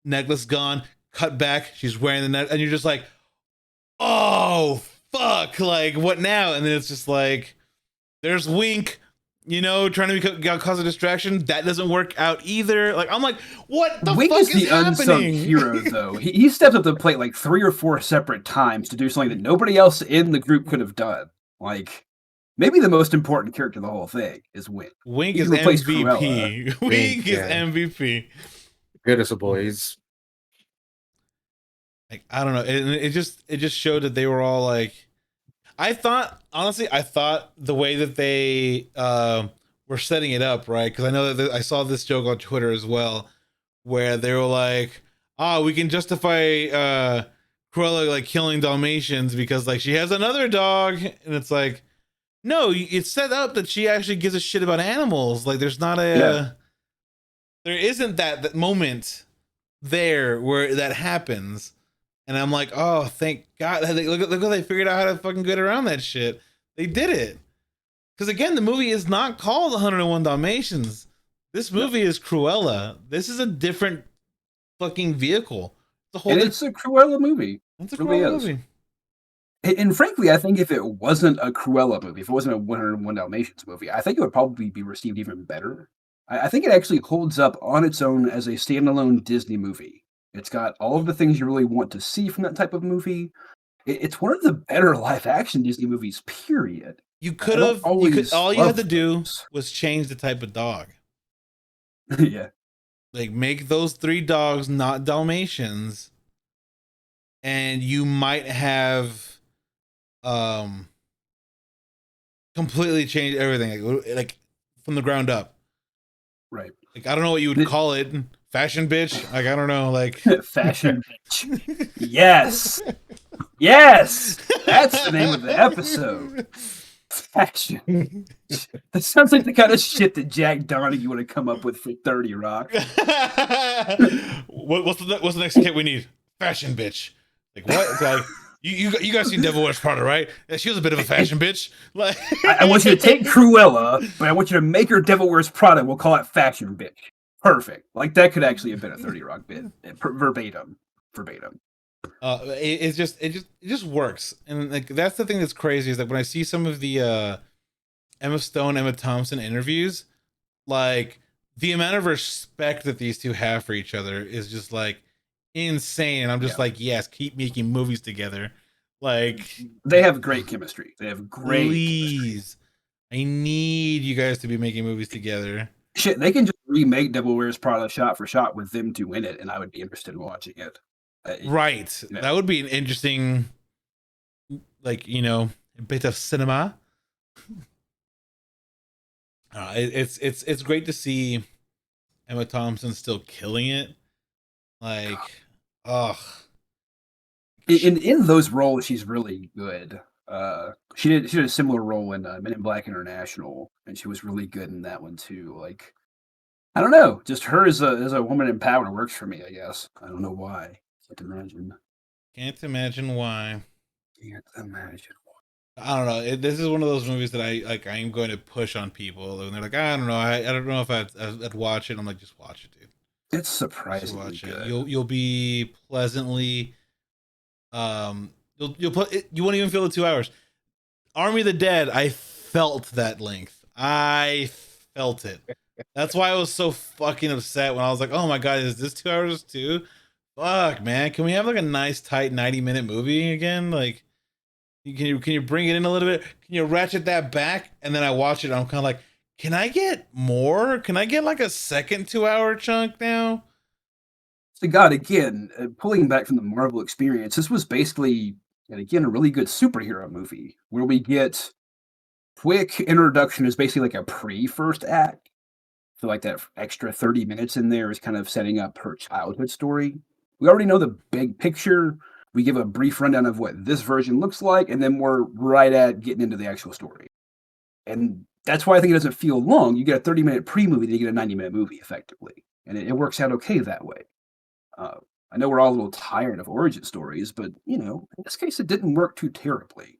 necklace gone. Cut back. She's wearing the necklace, and you're just like, oh fuck! Like what now? And then it's just like, there's Wink, you know, trying to cause a distraction. That doesn't work out either. Like, I'm like, what the Wink fuck is the unsung happening? hero, though. He steps up to the plate like 3 or 4 separate times to do something that nobody else in the group could have done. Like, maybe the most important character of the whole thing is Wink. Wink is MVP. Wink is MVP. Good as a boy. He's like, I don't know. It just showed that they were all like, I thought the way that they were setting it up, right? Because I know that I saw this joke on Twitter as well, where they were like, we can justify Cruella like killing Dalmatians because like she has another dog, and it's like, no, it's set up that she actually gives a shit about animals. Like there's not there isn't that moment there where that happens. And I'm like, oh, thank God. Look how they figured out how to fucking get around that shit. They did it. Because again, the movie is not called 101 Dalmatians. This movie is Cruella. This is a different fucking vehicle. It's a Cruella movie. It's a Cruella movie. And frankly, I think if it wasn't a Cruella movie, if it wasn't a 101 Dalmatians movie, I think it would probably be received even better. I think it actually holds up on its own as a standalone Disney movie. It's got all of the things you really want to see from that type of movie. It's one of the better live action Disney movies, period. You could have, all you had to do was change the type of dog. Yeah. Like make those 3 dogs not Dalmatians, and you might have completely changed everything, like from the ground up. Right. Like I don't know what you would call it. Fashion bitch? Like, I don't know, like... Fashion bitch. Yes! Yes! That's the name of the episode. Fashion. That sounds like the kind of shit that Jack Donaghy would have come up with for 30 Rock. What's the next kit we need? Fashion bitch. Like, what? It's like, you guys seen Devil Wears Prada, right? She was a bit of a fashion bitch. Like, I want you to take Cruella, but I want you to make her Devil Wears Prada. We'll call it Fashion bitch. Perfect. Like that could actually have been a 30 Rock bit, verbatim. It just works, and like that's the thing that's crazy is that when I see some of the Emma Stone, Emma Thompson interviews, like the amount of respect that these two have for each other is just like insane. And I'm just like, yes, keep making movies together. Like they have great chemistry. They have great. Please, chemistry. I need you guys to be making movies together. Shit, they can just remake Devil Wears Prada shot for shot with them two in it, and I would be interested in watching it. Right, yeah. That would be an interesting, like a bit of cinema. It's great to see Emma Thompson still killing it. Like, in those roles, she's really good. She did a similar role in Men in Black International, and she was really good in that one too. Like, I don't know, just her as a woman in power works for me. I guess I don't know why. Can't imagine why. I don't know. This is one of those movies that I am going to push on people, and they're like, I don't know. I don't know if I'd watch it. I'm like, just watch it, dude. It's surprisingly good. You'll be pleasantly. You won't even feel the 2 hours. Army of the Dead, I felt that length. I felt it. That's why I was so fucking upset when I was like, "Oh my god, is this 2 hours too?" Fuck, man. Can we have like a nice tight 90-minute movie again? Like, can you bring it in a little bit? Can you ratchet that back? And then I watch it. I'm kind of like, can I get more? Can I get like a second 2 hour chunk now? So God, again, pulling back from the Marvel experience, this was basically, and again, a really good superhero movie where we get quick introduction is basically like a pre-first act. So like that extra 30 minutes in there is kind of setting up her childhood story. We already know the big picture. We give a brief rundown of what this version looks like, and then we're right at getting into the actual story. And that's why I think it doesn't feel long. You get a 30-minute pre-movie, then you get a 90-minute movie effectively. And it works out okay that way. Uh, I know we're all a little tired of origin stories, but in this case, it didn't work too terribly.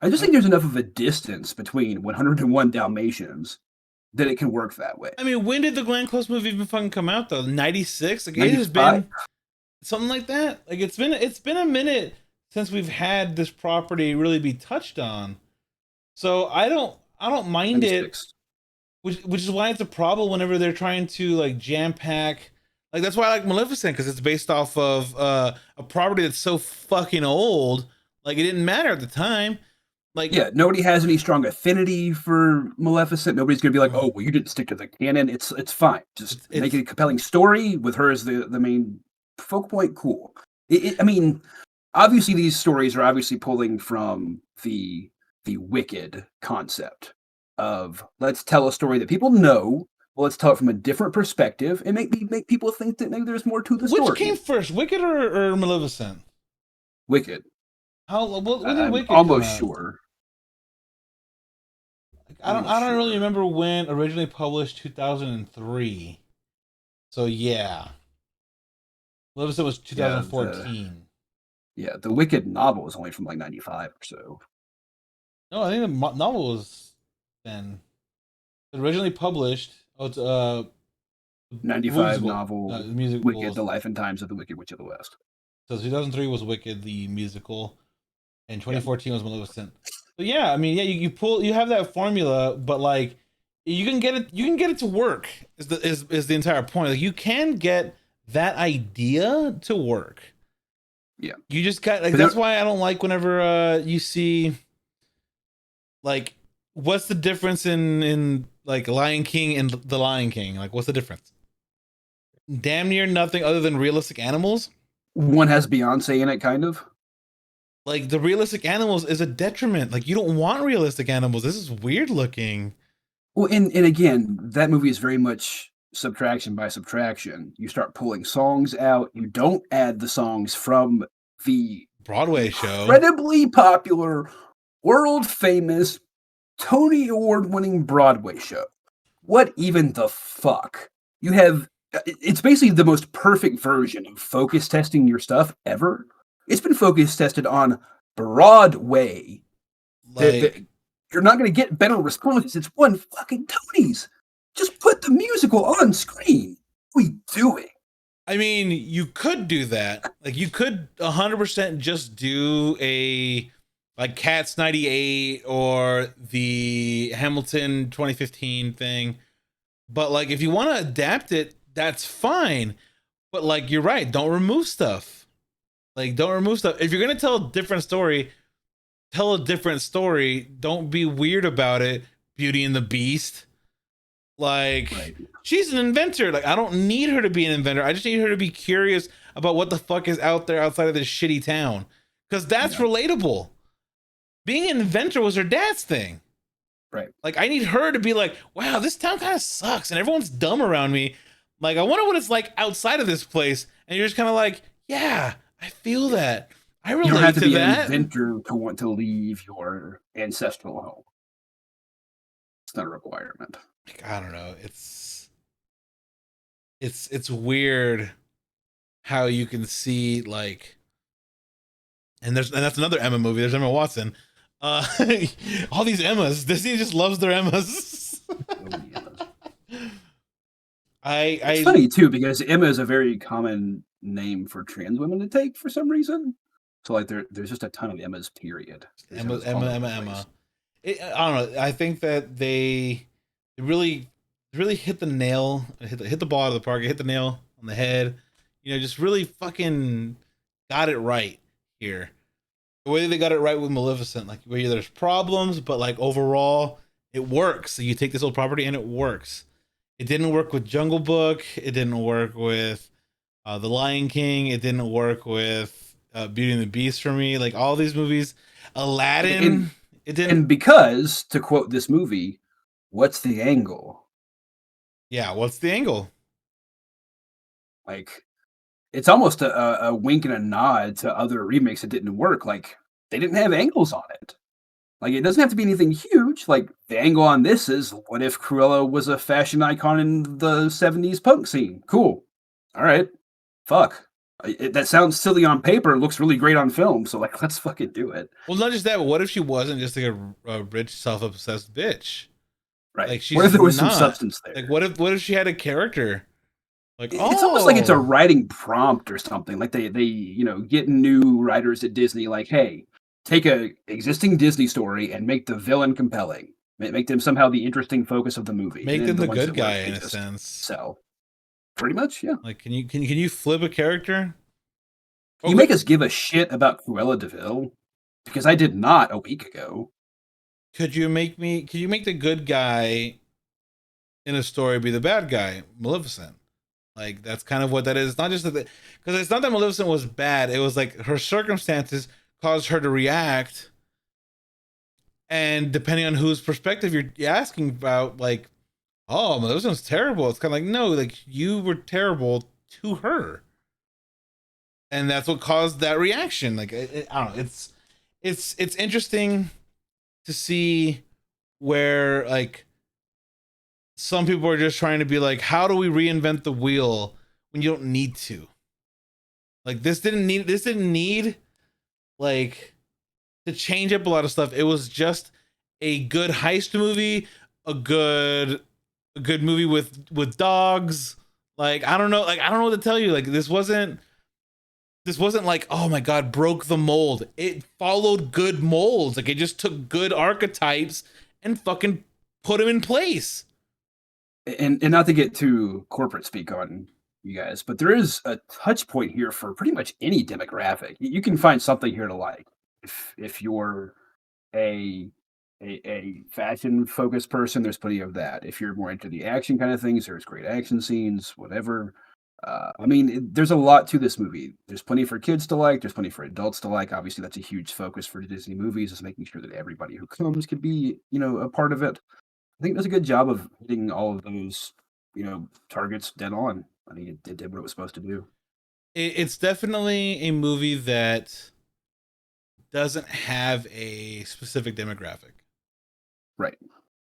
I just think there's enough of a distance between 101 Dalmatians that it can work that way. I mean, when did the Glenn Close movie even fucking come out though? 96? Like, it has been something like that. Like, it's been a minute since we've had this property really be touched on. So I don't mind 96. it, which is why it's a problem whenever they're trying to like jam pack. Like, that's why I like Maleficent, because it's based off of a property that's so fucking old. Like, it didn't matter at the time. Like, Yeah, nobody has any strong affinity for Maleficent. Nobody's gonna be like, "Oh, well, you didn't stick to the canon." It's fine. Just make it a compelling story with her as the main focal point. Cool. I mean, obviously, these stories are obviously pulling from the Wicked concept of let's tell a story that people know. Well, let's tell it from a different perspective and make people think that maybe there's more to the story. which came first, Wicked or Maleficent? Wicked. When did I'm Wicked come almost out? sure. Like, I don't really remember when. Originally published 2003. So yeah, Maleficent was 2014. The Wicked novel was only from like 95 or so. No, I think the novel was then originally published. Oh, it's 95 musical, novel, musical. Wicked, The Life and Times of the Wicked Witch of the West. So 2003 was Wicked the musical, and 2014 was Maleficent. So yeah, I mean, yeah, you have that formula, but like you can get it to work. Is the entire point? Like, you can get that idea to work. Yeah, you just got like, that's why I don't like whenever you see like, what's the difference in like Lion King and The Lion King? Like, what's the difference? Damn near nothing other than realistic animals. one has Beyonce in it, kind of. Like, the realistic animals is a detriment. Like, you don't want realistic animals. This is weird looking. Well, and again, that movie is very much subtraction by subtraction. You start pulling songs out. You don't add the songs from the Broadway show, incredibly popular, world famous, Tony Award winning Broadway show. What even the fuck? You have it's basically the most perfect version of focus testing your stuff ever. It's been focus tested on Broadway. like, You're not going to get better responses. It's one fucking Tony's. Just put the musical on screen. What are we doing? I mean, you could do that. Like, you could 100% just do a like Cats 98 or the Hamilton 2015 thing. But like, if you want to adapt it, that's fine. But like, you're right. Don't remove stuff. Like, don't remove stuff. If you're gonna tell a different story, tell a different story. Don't be weird about it. Beauty and the Beast. Like, Right. She's an inventor. Like, I don't need her to be an inventor. I just need her to be curious about what the fuck is out there outside of this shitty town. Because that's relatable. Being an inventor was her dad's thing. Right. Like, I need her to be like, wow, this town kind of sucks and everyone's dumb around me. Like, I wonder what it's like outside of this place. And you're just kind of like, yeah, I feel that. I relate You don't have to be that. an inventor to want to leave your ancestral home. It's not a requirement. Like, I don't know. It's weird how you can see, like, and that's another Emma movie. There's Emma Watson. All these Emmas. Disney just loves their Emmas. It's funny too because Emma is a very common name for trans women to take for some reason. So like there's just a ton of Emmas. Period. Emma. I don't know. I think that they really hit the nail, hit the ball out of the park, hit the nail on the head. Just really fucking got it right here. The way they got it right with Maleficent, like where there's problems, but like overall it works. So you take this old property and it works. It didn't work with Jungle Book. It didn't work with The Lion King. It didn't work with Beauty and the Beast for me. Like all these movies, Aladdin. It didn't. And because, to quote this movie, what's the angle? Yeah, what's the angle? Like, it's almost a wink and a nod to other remakes that didn't work. Like, they didn't have angles on it. Like, it doesn't have to be anything huge. Like, the angle on this is, what if Cruella was a fashion icon in the 70s punk scene? Cool. All right. Fuck. That sounds silly on paper. It looks really great on film. So, like, let's fucking do it. Well, not just that, but what if she wasn't just like a rich, self-obsessed bitch? Right. Like what if there was not. some substance there? Like, what if she had a character? Like, it's almost like it's a writing prompt or something. Like they get new writers at Disney. Like, hey, take a existing Disney story and make the villain compelling. Make them somehow the interesting focus of the movie. Make them the good work, guy in a sense. So, pretty much, yeah. Like, can you flip a character? Can you make us give a shit about Cruella de Vil? Because I did not a week ago. Could you make the good guy in a story be the bad guy, Maleficent? Like, that's kind of what that is. It's not just that, because it's not that Maleficent was bad. It was like her circumstances caused her to react. And depending on whose perspective you're asking about, like, oh, Maleficent's terrible. It's kind of like, no, like, you were terrible to her. And that's what caused that reaction. Like, I don't know. It's interesting to see where, like, some people are just trying to be like, how do we reinvent the wheel when you don't need to? Like, this didn't need like to change up a lot of stuff. It was just a good heist movie, a good movie with dogs. Like, I don't know what to tell you. Like, this wasn't like, oh my god, broke the mold. It followed good molds. Like, it just took good archetypes and fucking put them in place. And not to get too corporate speak on you guys, but there is a touch point here for pretty much any demographic. You can find something here to like. If you're a fashion focused person, there's plenty of that. If you're more into the action kind of things, there's great action scenes, whatever. I mean, there's a lot to this movie. There's plenty for kids to like. There's plenty for adults to like. Obviously, that's a huge focus for Disney movies, is making sure that everybody who comes could be, a part of it. I think it does a good job of hitting all of those, targets dead on. I think it did what it was supposed to do. It's definitely a movie that doesn't have a specific demographic. Right.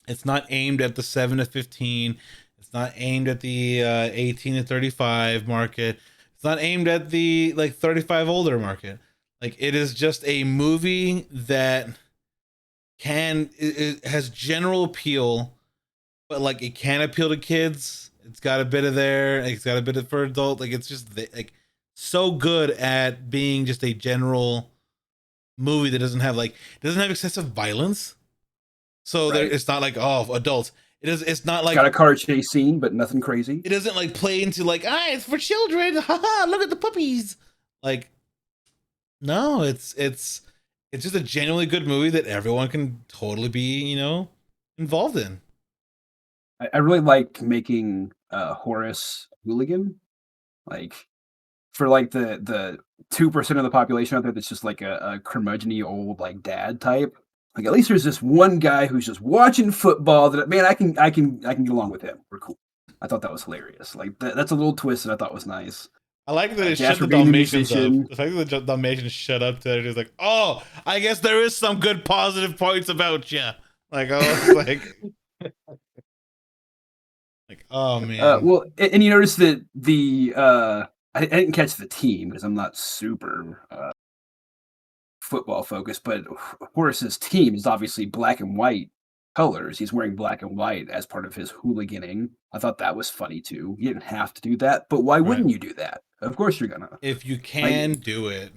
It's not aimed at the 7 to 15. It's not aimed at the 18 to 35 market. It's not aimed at the like 35 older market. Like, it is just a movie that it has general appeal, but like it can appeal to kids. It's got a bit of there. It's got a bit of for adult. Like, it's just like so good at being just a general movie that doesn't have excessive violence. So right. It's not like, oh, adults. It's not like, got a car chase scene, but nothing crazy. It doesn't like play into like, it's for children. Haha, look at the puppies. Like, no, it's just a genuinely good movie that everyone can totally be, involved in. I really like making Horace hooligan. Like, for like the 2% of the population out there that's just like a curmudgeon-y old like dad type. Like, at least there's this one guy who's just watching football that, man, I can get along with him. We're cool. I thought that was hilarious. Like, that's a little twist that I thought was nice. I like that it shut the Dalmatians up. The fact that the Dalmatians shut up to it is like, oh, I guess there is some good positive points about you. Like, I was like, oh man. Well, and you notice that I didn't catch the team because I'm not super football focused, but Horace's team is obviously black and white colors. He's wearing black and white as part of his hooliganing. I thought that was funny too. You didn't have to do that, but why wouldn't you do that? Of course you're gonna. If you can do it.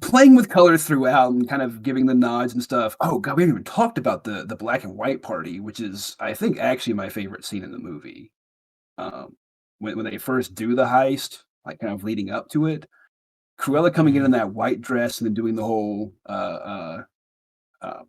playing with color throughout and kind of giving the nods and stuff. Oh god, we haven't even talked about the black and white party, which is I think actually my favorite scene in the movie. When they first do the heist, like kind of leading up to it, Cruella coming in that white dress and then doing the whole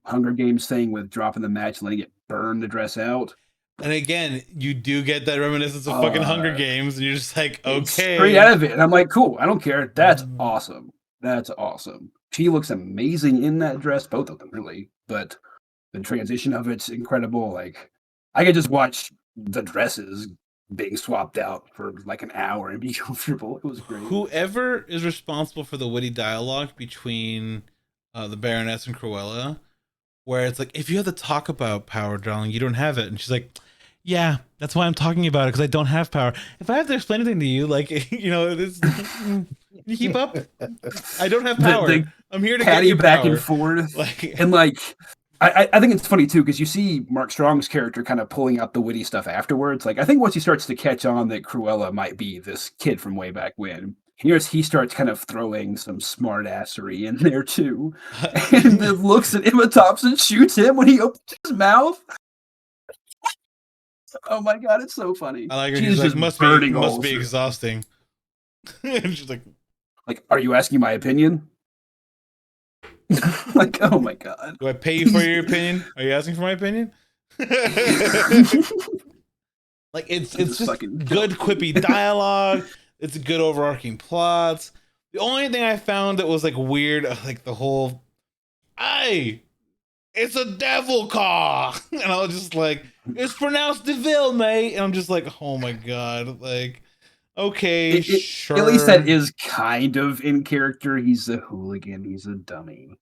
Hunger Games thing with dropping the match and letting it burn the dress out. And again, you do get that reminiscence of fucking Hunger Games, and you're just like, okay, straight out of it. And I'm like, cool, I don't care. That's awesome. That's awesome. She looks amazing in that dress, both of them really. But the transition of it's incredible. Like, I could just watch the dresses being swapped out for like an hour and be comfortable. It was great. Whoever is responsible for the witty dialogue between the Baroness and Cruella, where it's like, if you have to talk about power, darling, you don't have it. And she's like, yeah, that's why I'm talking about it, because I don't have power. If I have to explain anything to you, like, you know, this, you keep up. I don't have power. I'm here to get you back power. And forth. And like, I think it's funny too, because you see Mark Strong's character kind of pulling out the witty stuff afterwards. Like, I think once he starts to catch on that Cruella might be this kid from way back when, he starts kind of throwing some smart assery in there too. And then looks at Emma Thompson, shoots him when he opens his mouth. Oh my god, it's so funny. I like her. She's like, must be exhausting. And she's like, are you asking my opinion? Like, oh my god. Do I pay you for your opinion? Are you asking for my opinion? Like, it's just good quippy dialogue. It's a good overarching plot. The only thing I found that was like weird, like the whole, it's a devil caw. And I was just like, it's pronounced Deville, mate. And I'm just like, oh my god, like, okay, sure. At least that is kind of in character. He's a hooligan. He's a dummy.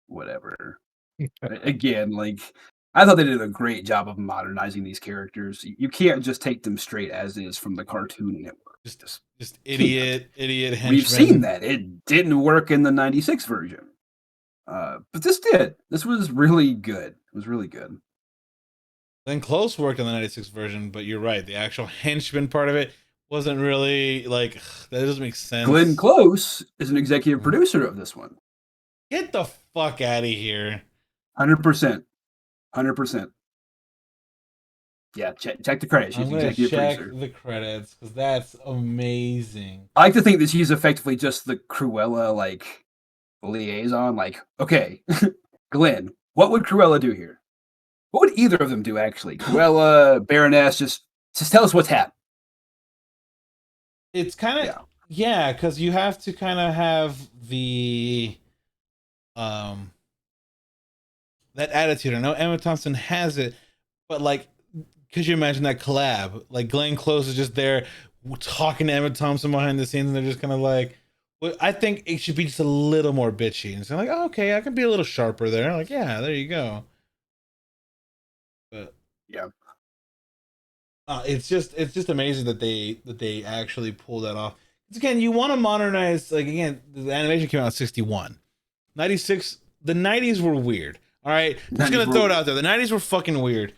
Whatever. Again, like, I thought they did a great job of modernizing these characters. You can't just take them straight as is from the Cartoon Network. Just idiot henchmen. We've seen that. It didn't work in the 96 version. But this did. This was really good. It was really good. Then Close worked on the 96 version, but you're right. The actual henchman part of it wasn't really, like, that doesn't make sense. Glenn Close is an executive producer of this one. Get the fuck out of here. 100%. 100%. Yeah, check the credits. She's executive producer. Check the credits, because that's amazing. I like to think that she's effectively just the Cruella, like, liaison. Like, okay, Glenn, what would Cruella do here? What would either of them do, actually? Cruella, Baroness, just tell us what's happened. It's kind of, yeah, because you have to kind of have the, that attitude. I know Emma Thompson has it, but like, could you imagine that collab? Like, Glenn Close is just there talking to Emma Thompson behind the scenes, and they're just kind of like, well, I think it should be just a little more bitchy. And so like, oh, okay, I can be a little sharper there. Like, yeah, there you go. But yeah, it's just amazing that they actually pull that off. Because again, you want to modernize. Like, again, the animation came out in 61, 96. The 90s were weird. All right, I'm just gonna throw it out there. The 90s were fucking weird.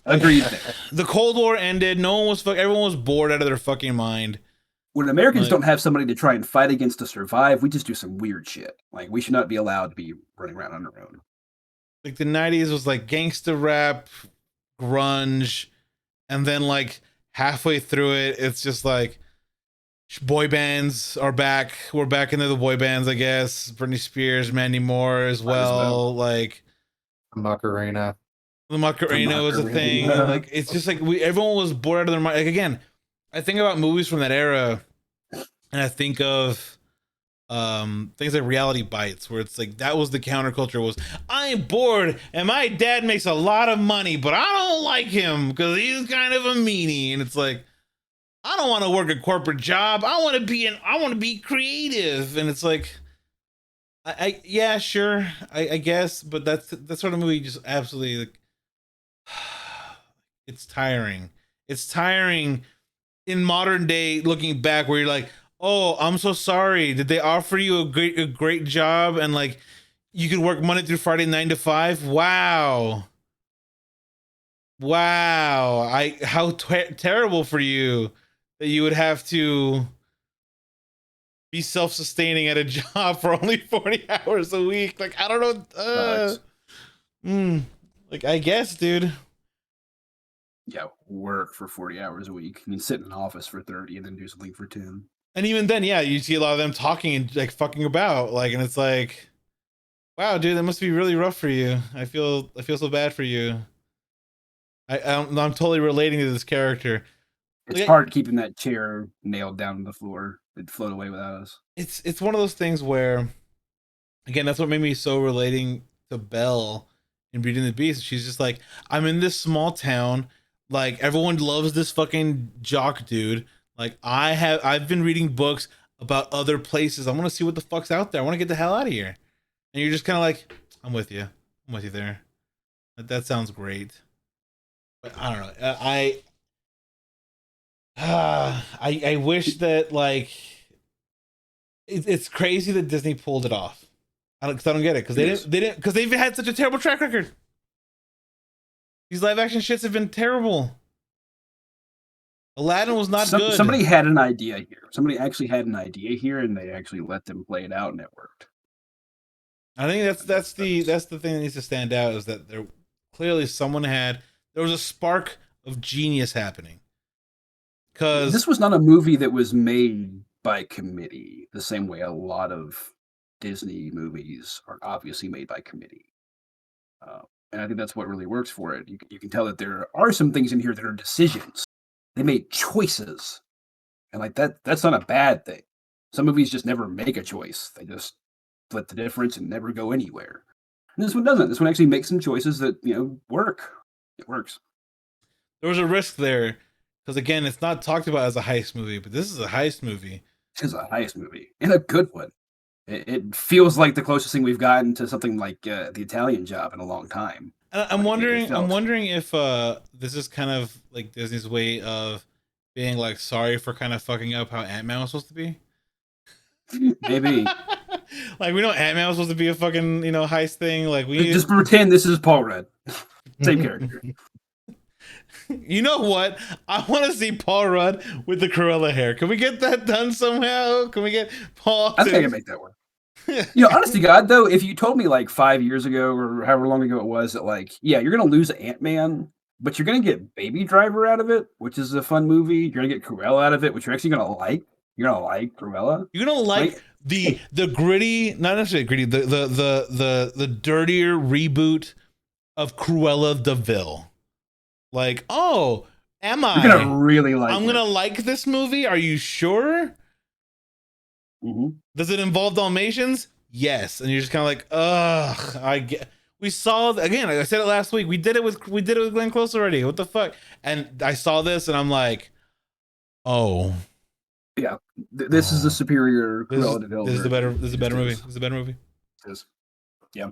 Agreed. The Cold War ended. Everyone was bored out of their fucking mind. When Americans don't have somebody to try and fight against to survive, we just do some weird shit. Like, we should not be allowed to be running around on our own. Like, the 90s was like gangsta rap, grunge, and then like halfway through it, it's just like boy bands are back. We're back into the boy bands, I guess. Britney Spears, Mandy Moore as well. Like Macarena. The Macarena was a thing. Like, it's just like everyone was bored out of their mind. Like, again, I think about movies from that era, and I think of things like Reality Bites, where it's like that was the counterculture. Was I'm bored and my dad makes a lot of money, but I don't like him because he's kind of a meanie. And it's like, I don't want to work a corporate job. I want to be creative. And it's like, yeah, sure, I guess, but that's sort of movie just absolutely like. It's tiring. It's tiring in modern day looking back, where you're like, oh, I'm so sorry. Did they offer you a great job and like you could work Monday through Friday 9 to 5? Wow. How terrible for you that you would have to be self-sustaining at a job for only 40 hours a week. Like, I don't know. Like, I guess, dude. Yeah, work for 40 hours a week. I mean, sit in an office for 30 and then do something for 10. And even then, yeah, you see a lot of them talking and like fucking about, like, and it's like, wow, dude, that must be really rough for you. I feel so bad for you. I'm totally relating to this character. It's Like, hard keeping that chair nailed down to the floor. It'd float away without us. It's one of those things where, again, that's what made me so relating to Belle in Beauty and the Beast. She's just like, I'm in this small town, like everyone loves this fucking jock dude. Like I've been reading books about other places. I want to see what the fuck's out there. I want to get the hell out of here. And you're just kind of like, I'm with you there. That sounds great. But I don't know. I wish that, like, it's crazy that Disney pulled it off. I don't get it, because because they've had such a terrible track record. These live action shits have been terrible. Aladdin was not good. Somebody had an idea here. Somebody actually had an idea here, and they actually let them play it out, and it worked. I think that's the thing that needs to stand out, is that there clearly there was a spark of genius happening. Because this was not a movie that was made by committee, the same way a lot of Disney movies are obviously made by committee. And I think that's what really works for it. You can tell that there are some things in here that are decisions. They made choices. And like that's not a bad thing. Some movies just never make a choice. They just split the difference and never go anywhere. And this one doesn't. This one actually makes some choices that, work. It works. There was a risk there. Because again, it's not talked about as a heist movie, but this is a heist movie. This is a heist movie. And a good one. It feels like the closest thing we've gotten to something like The Italian Job in a long time. I'm wondering if this is kind of like Disney's way of being like sorry for kind of fucking up how Ant-Man was supposed to be. Maybe. Like, we know Ant-Man was supposed to be a fucking, heist thing. Like, we just pretend this is Paul Rudd. Same character. You know what? I want to see Paul Rudd with the Cruella hair. Can we get that done somehow? Can we get Paul? I think I can make that work. Honest to God, though, if you told me like 5 years ago or however long ago it was that, like, yeah, you're going to lose Ant-Man, but you're going to get Baby Driver out of it, which is a fun movie. You're going to get Cruella out of it, which you're actually going to like. You're going to like Cruella. You're going to like the gritty, not necessarily gritty, the dirtier reboot of Cruella de Vil. Like, oh, am I? You're gonna really like. I'm gonna like this movie. Are you sure? Mm-hmm. Does it involve Dalmatians? Yes. And you're just kind of like, ugh. I get. We saw again. Like I said it last week. We did it with Glenn Close already. What the fuck? And I saw this, and I'm like, oh. Yeah, this is a superior Cruella de Vil. This is a better movie. This is a better movie. It is. Yeah.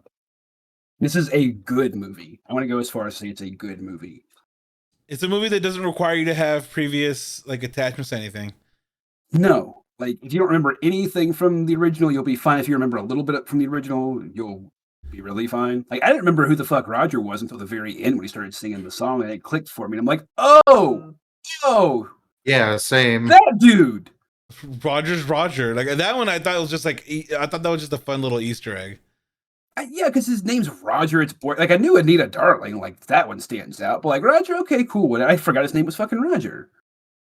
This is a good movie. I want to go as far as say it's a good movie. It's a movie that doesn't require you to have previous like attachments to anything. No, like if you don't remember anything from the original, you'll be fine. If you remember a little bit from the original, you'll be really fine. Like I didn't remember who the fuck Roger was until the very end when he started singing the song, and it clicked for me. And I'm like, oh, yeah, same. That dude, Roger. Like that one, I thought it was just that was just a fun little Easter egg. Yeah, because his name's Roger. It's boring. Like I knew Anita Darling. Like that one stands out. But like Roger, okay, cool. I forgot his name was fucking Roger.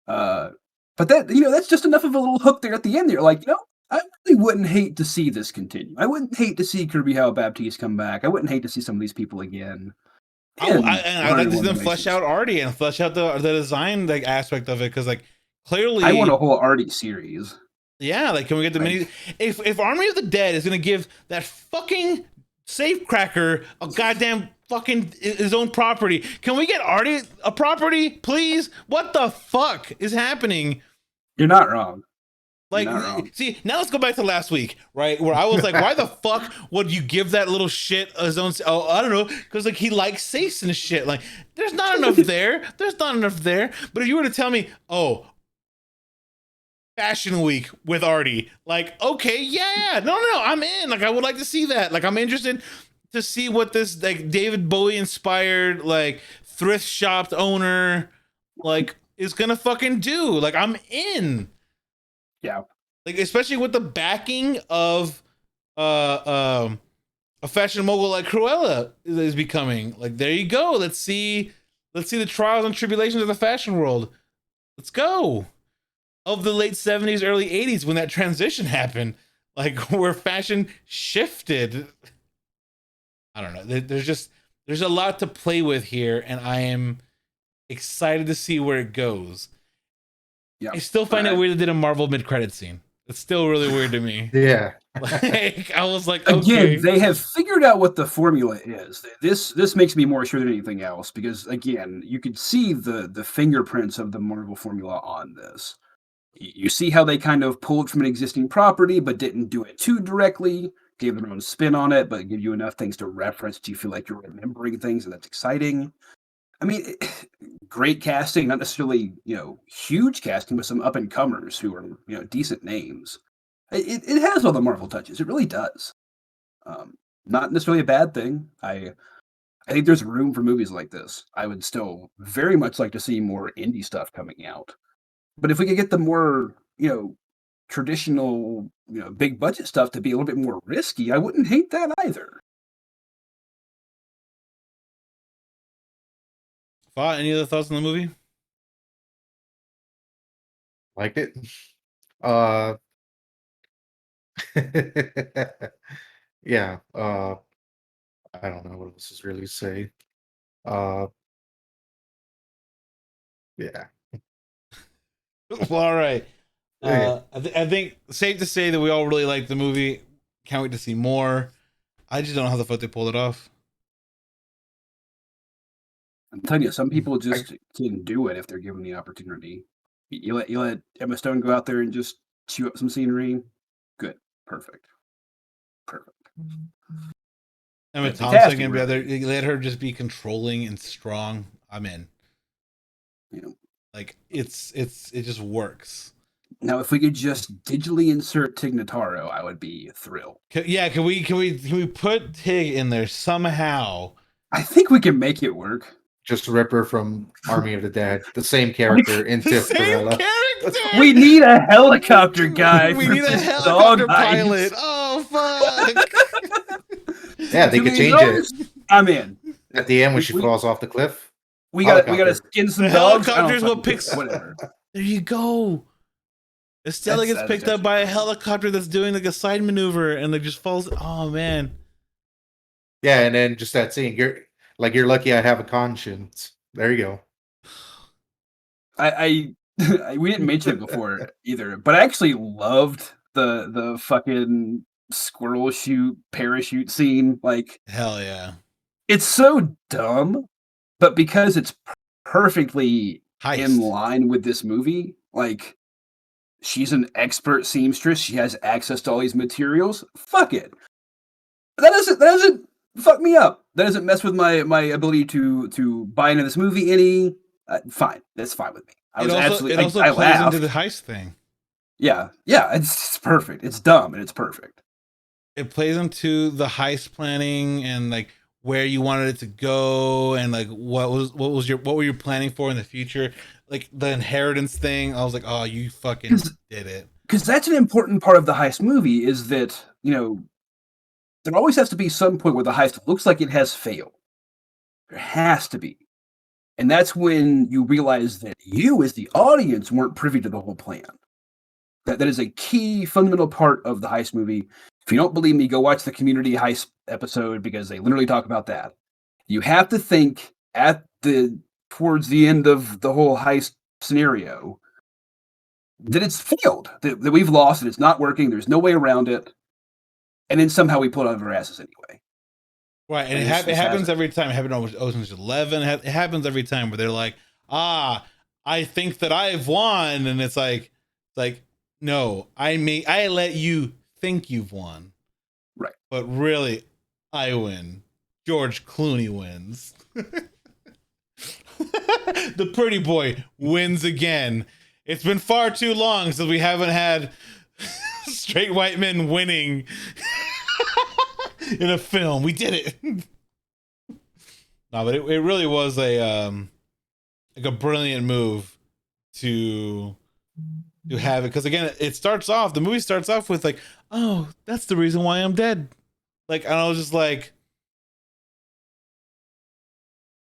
But that that's just enough of a little hook there at the end. There, like I really wouldn't hate to see this continue. I wouldn't hate to see Kirby Howell Baptiste come back. I wouldn't hate to see some of these people again. I'd like to see them flesh out Artie and flesh out the design like aspect of it, because like clearly I want a whole Artie series. Yeah, like can we get the mini? If Army of the Dead is gonna give that fucking safecracker a goddamn fucking his own property, can we get Artie a property, please? What the fuck is happening? You're not wrong. Like, see, now let's go back to last week, right? Where I was like, why the fuck would you give that little shit his own? Oh, I don't know, because like he likes Sace and shit. Like, there's not enough there. There's not enough there. But if you were to tell me, oh, Fashion Week with Artie, like, okay, yeah, no, I'm in. Like, I would like to see that. Like, I'm interested to see what this like David Bowie inspired like thrift shop owner like is gonna fucking do. Like, I'm in. Yeah. like especially with the backing of a fashion mogul like Cruella is becoming. Like, there you go. Let's see the trials and tribulations of the fashion world. Let's go. Of the late 70s, early 80s, when that transition happened, like where fashion shifted. I don't know. There's a lot to play with here, and I am excited to see where it goes. Yeah. I still find it weird they did a Marvel mid-credit scene. It's still really weird to me. Yeah. Like, I was like, Again, okay. they have figured out what the formula is. This makes me more sure than anything else, because again, you could see the fingerprints of the Marvel formula on this. You see how they kind of pulled from an existing property, but didn't do it too directly, gave their own spin on it, but give you enough things to reference. Do you feel like you're remembering things, and that's exciting? I mean, great casting, not necessarily, huge casting, but some up and comers who are, decent names. It has all the Marvel touches. It really does. Not necessarily a bad thing. I think there's room for movies like this. I would still very much like to see more indie stuff coming out. But if we could get the more, traditional, big budget stuff to be a little bit more risky, I wouldn't hate that either. Any other thoughts on the movie? Liked it. Uh, yeah. I don't know what else is really to say. Uh, yeah. Well, all right. Yeah. I think safe to say that we all really liked the movie. Can't wait to see more. I just don't know how the fuck they pulled it off. I'm telling you, some people just can do it if they're given the opportunity. You let Emma Stone go out there and just chew up some scenery. Good, perfect. Emma Yeah, the Thompson casting, can be really. other. Let her just be controlling and strong. I'm in. Like it just works. Now, if we could just digitally insert Tig Notaro, I would be thrilled. Can we put Tig in there somehow? I think we can make it work. Just Ripper from Army of the Dead, the same character into The same Cruella. character. We need a helicopter guy. We for need a this helicopter dog eyes. pilot. Oh fuck! Yeah, they Too could many change dogs? it. I'm in. At the end, when she We- falls off the cliff. We got to Helicopter. skin some The dogs. helicopter's I don't what fucking picks- care. Whatever. There you go. Estella That's- gets that's picked up by a actually- helicopter that's doing like a side maneuver and like just falls. Oh man. Yeah, and then just that scene. You're lucky I have a conscience. There you go. I we didn't mention it before either, but I actually loved the fucking squirrel shoot parachute scene. Like, Hell yeah. it's so dumb, but because it's perfectly in Heist. line with this movie, like, she's an expert seamstress. She has access to all these materials. Fuck it. That doesn't fuck me up. That doesn't mess with my ability to buy into this movie any. Fine. That's fine with me. It also I plays laughed. into the heist thing. Yeah. It's perfect. It's dumb and it's perfect. It plays into the heist planning and like where you wanted it to go and like what were you planning for in the future, like the inheritance thing. I was like, oh, you fucking did it. Because that's an important part of the heist movie, is that, there always has to be some point where the heist looks like it has failed. There has to be. And that's when you realize that you, as the audience, weren't privy to the whole plan. That is a key, fundamental part of the heist movie. If you don't believe me, go watch the Community Heist episode, because they literally talk about that. You have to think towards the end of the whole heist scenario that it's failed, that we've lost, that it's not working, there's no way around it, and then somehow we pull it out of our asses anyway. Right, and it happens every time. It happened on Ocean's 11. It happens every time where they're like, I think that I've won, and it's like, no, I let you think you've won, right? But really, I win. George Clooney wins. The pretty boy wins again. It's been far too long since we haven't had straight white men winning in a film. We did it. No, but it really was a brilliant move to to have it, because again, the movie starts off with like, oh, that's the reason why I'm dead. Like, and I was just like,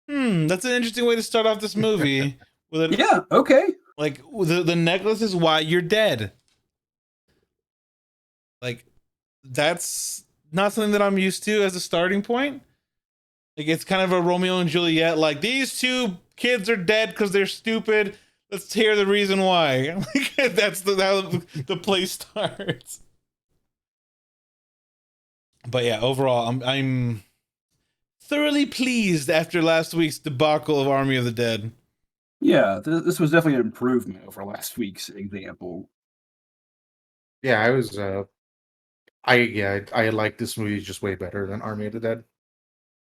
that's an interesting way to start off this movie. With Yeah, okay. like the necklace is why you're dead. Like, that's not something that I'm used to as a starting point. Like, it's kind of a Romeo and Juliet. Like, these two kids are dead because they're stupid. Let's hear the reason why. Like, that's how the play starts. But yeah, overall, I'm thoroughly pleased after last week's debacle of Army of the Dead. Yeah, this was definitely an improvement over last week's example. Yeah, I was. I like this movie just way better than Army of the Dead.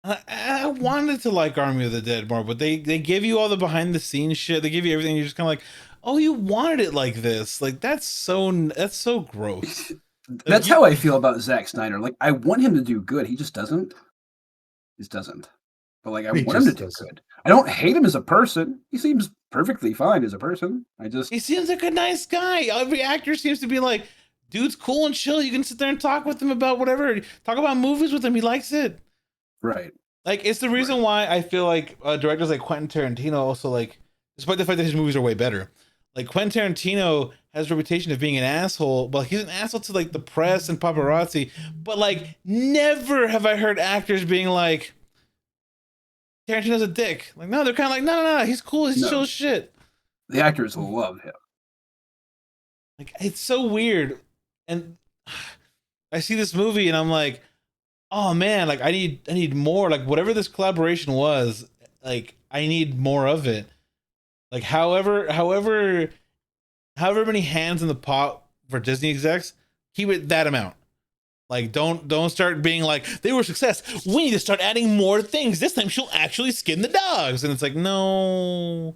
I wanted to like Army of the Dead more, but they give you all the behind the scenes shit. They give you everything. You're just kind of like, oh, you wanted it like this. Like, that's so gross. That's how I feel about Zack Snyder. Like, I want him to do good. He just doesn't. He just doesn't. But like, I He want him to just do doesn't. good. I don't hate him as a person. He seems perfectly fine as a person. He seems like a nice guy. Every actor seems to be like, dude's cool and chill. You can sit there and talk with him about whatever. Talk about movies with him. He likes it. Right. Like, it's the reason why I feel like directors like Quentin Tarantino also, like, despite the fact that his movies are way better, like, Quentin Tarantino has a reputation of being an asshole, but he's an asshole to like the press and paparazzi. But like, never have I heard actors being like, Tarantino's a dick. Like, no, they're kind of like, no, he's cool. He's chill as shit. The actors will love him. Like, it's so weird. And I see this movie and I'm like, oh man, like I need more. Like, whatever this collaboration was, like, I need more of it. Like, however many hands in the pot for Disney execs, keep it that amount. Like, don't start being like, they were a success, we need to start adding more things. This time she'll actually skin the dogs. And it's like, no,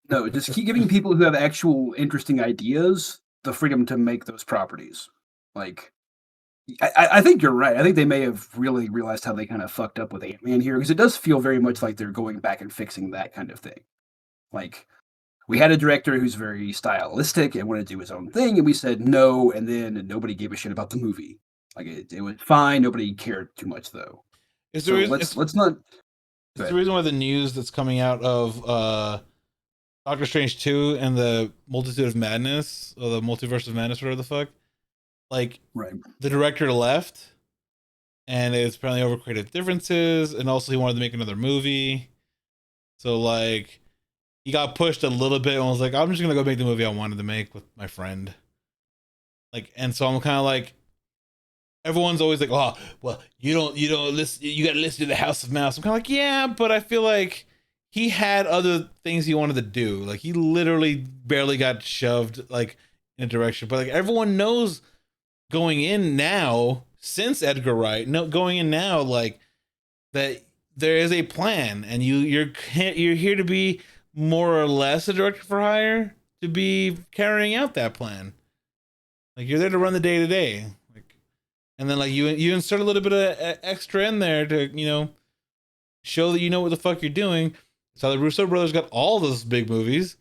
just keep giving people who have actual interesting ideas the freedom to make those properties. Like, I think you're right. I think they may have really realized how they kind of fucked up with Ant-Man here, because it does feel very much like they're going back and fixing that kind of thing. Like, we had a director who's very stylistic and wanted to do his own thing, and we said no, and then nobody gave a shit about the movie. Like, it was fine. Nobody cared too much, though. it's So let's not. it's the reason why the news that's coming out of Doctor Strange 2 and the Multitude of Madness, or the Multiverse of Madness, whatever the fuck, like, Right. the director left, and it's apparently over creative differences, and also he wanted to make another movie. So like, he got pushed a little bit and was like, I'm just gonna go make the movie I wanted to make with my friend. Like, and so I'm kind of like, everyone's always like, oh, well, you don't listen, you gotta listen to the House of Mouse. I'm kind of like, yeah, but I feel like he had other things he wanted to do. Like, he literally barely got shoved like in a direction. But like, everyone knows going in now, since Edgar Wright, going in now, like, that there is a plan, and you're here to be more or less a director for hire, to be carrying out that plan. Like, you're there to run the day to day, like, and then like you insert a little bit of extra in there to, you know, show that you know what the fuck you're doing. So the Russo brothers got all those big movies.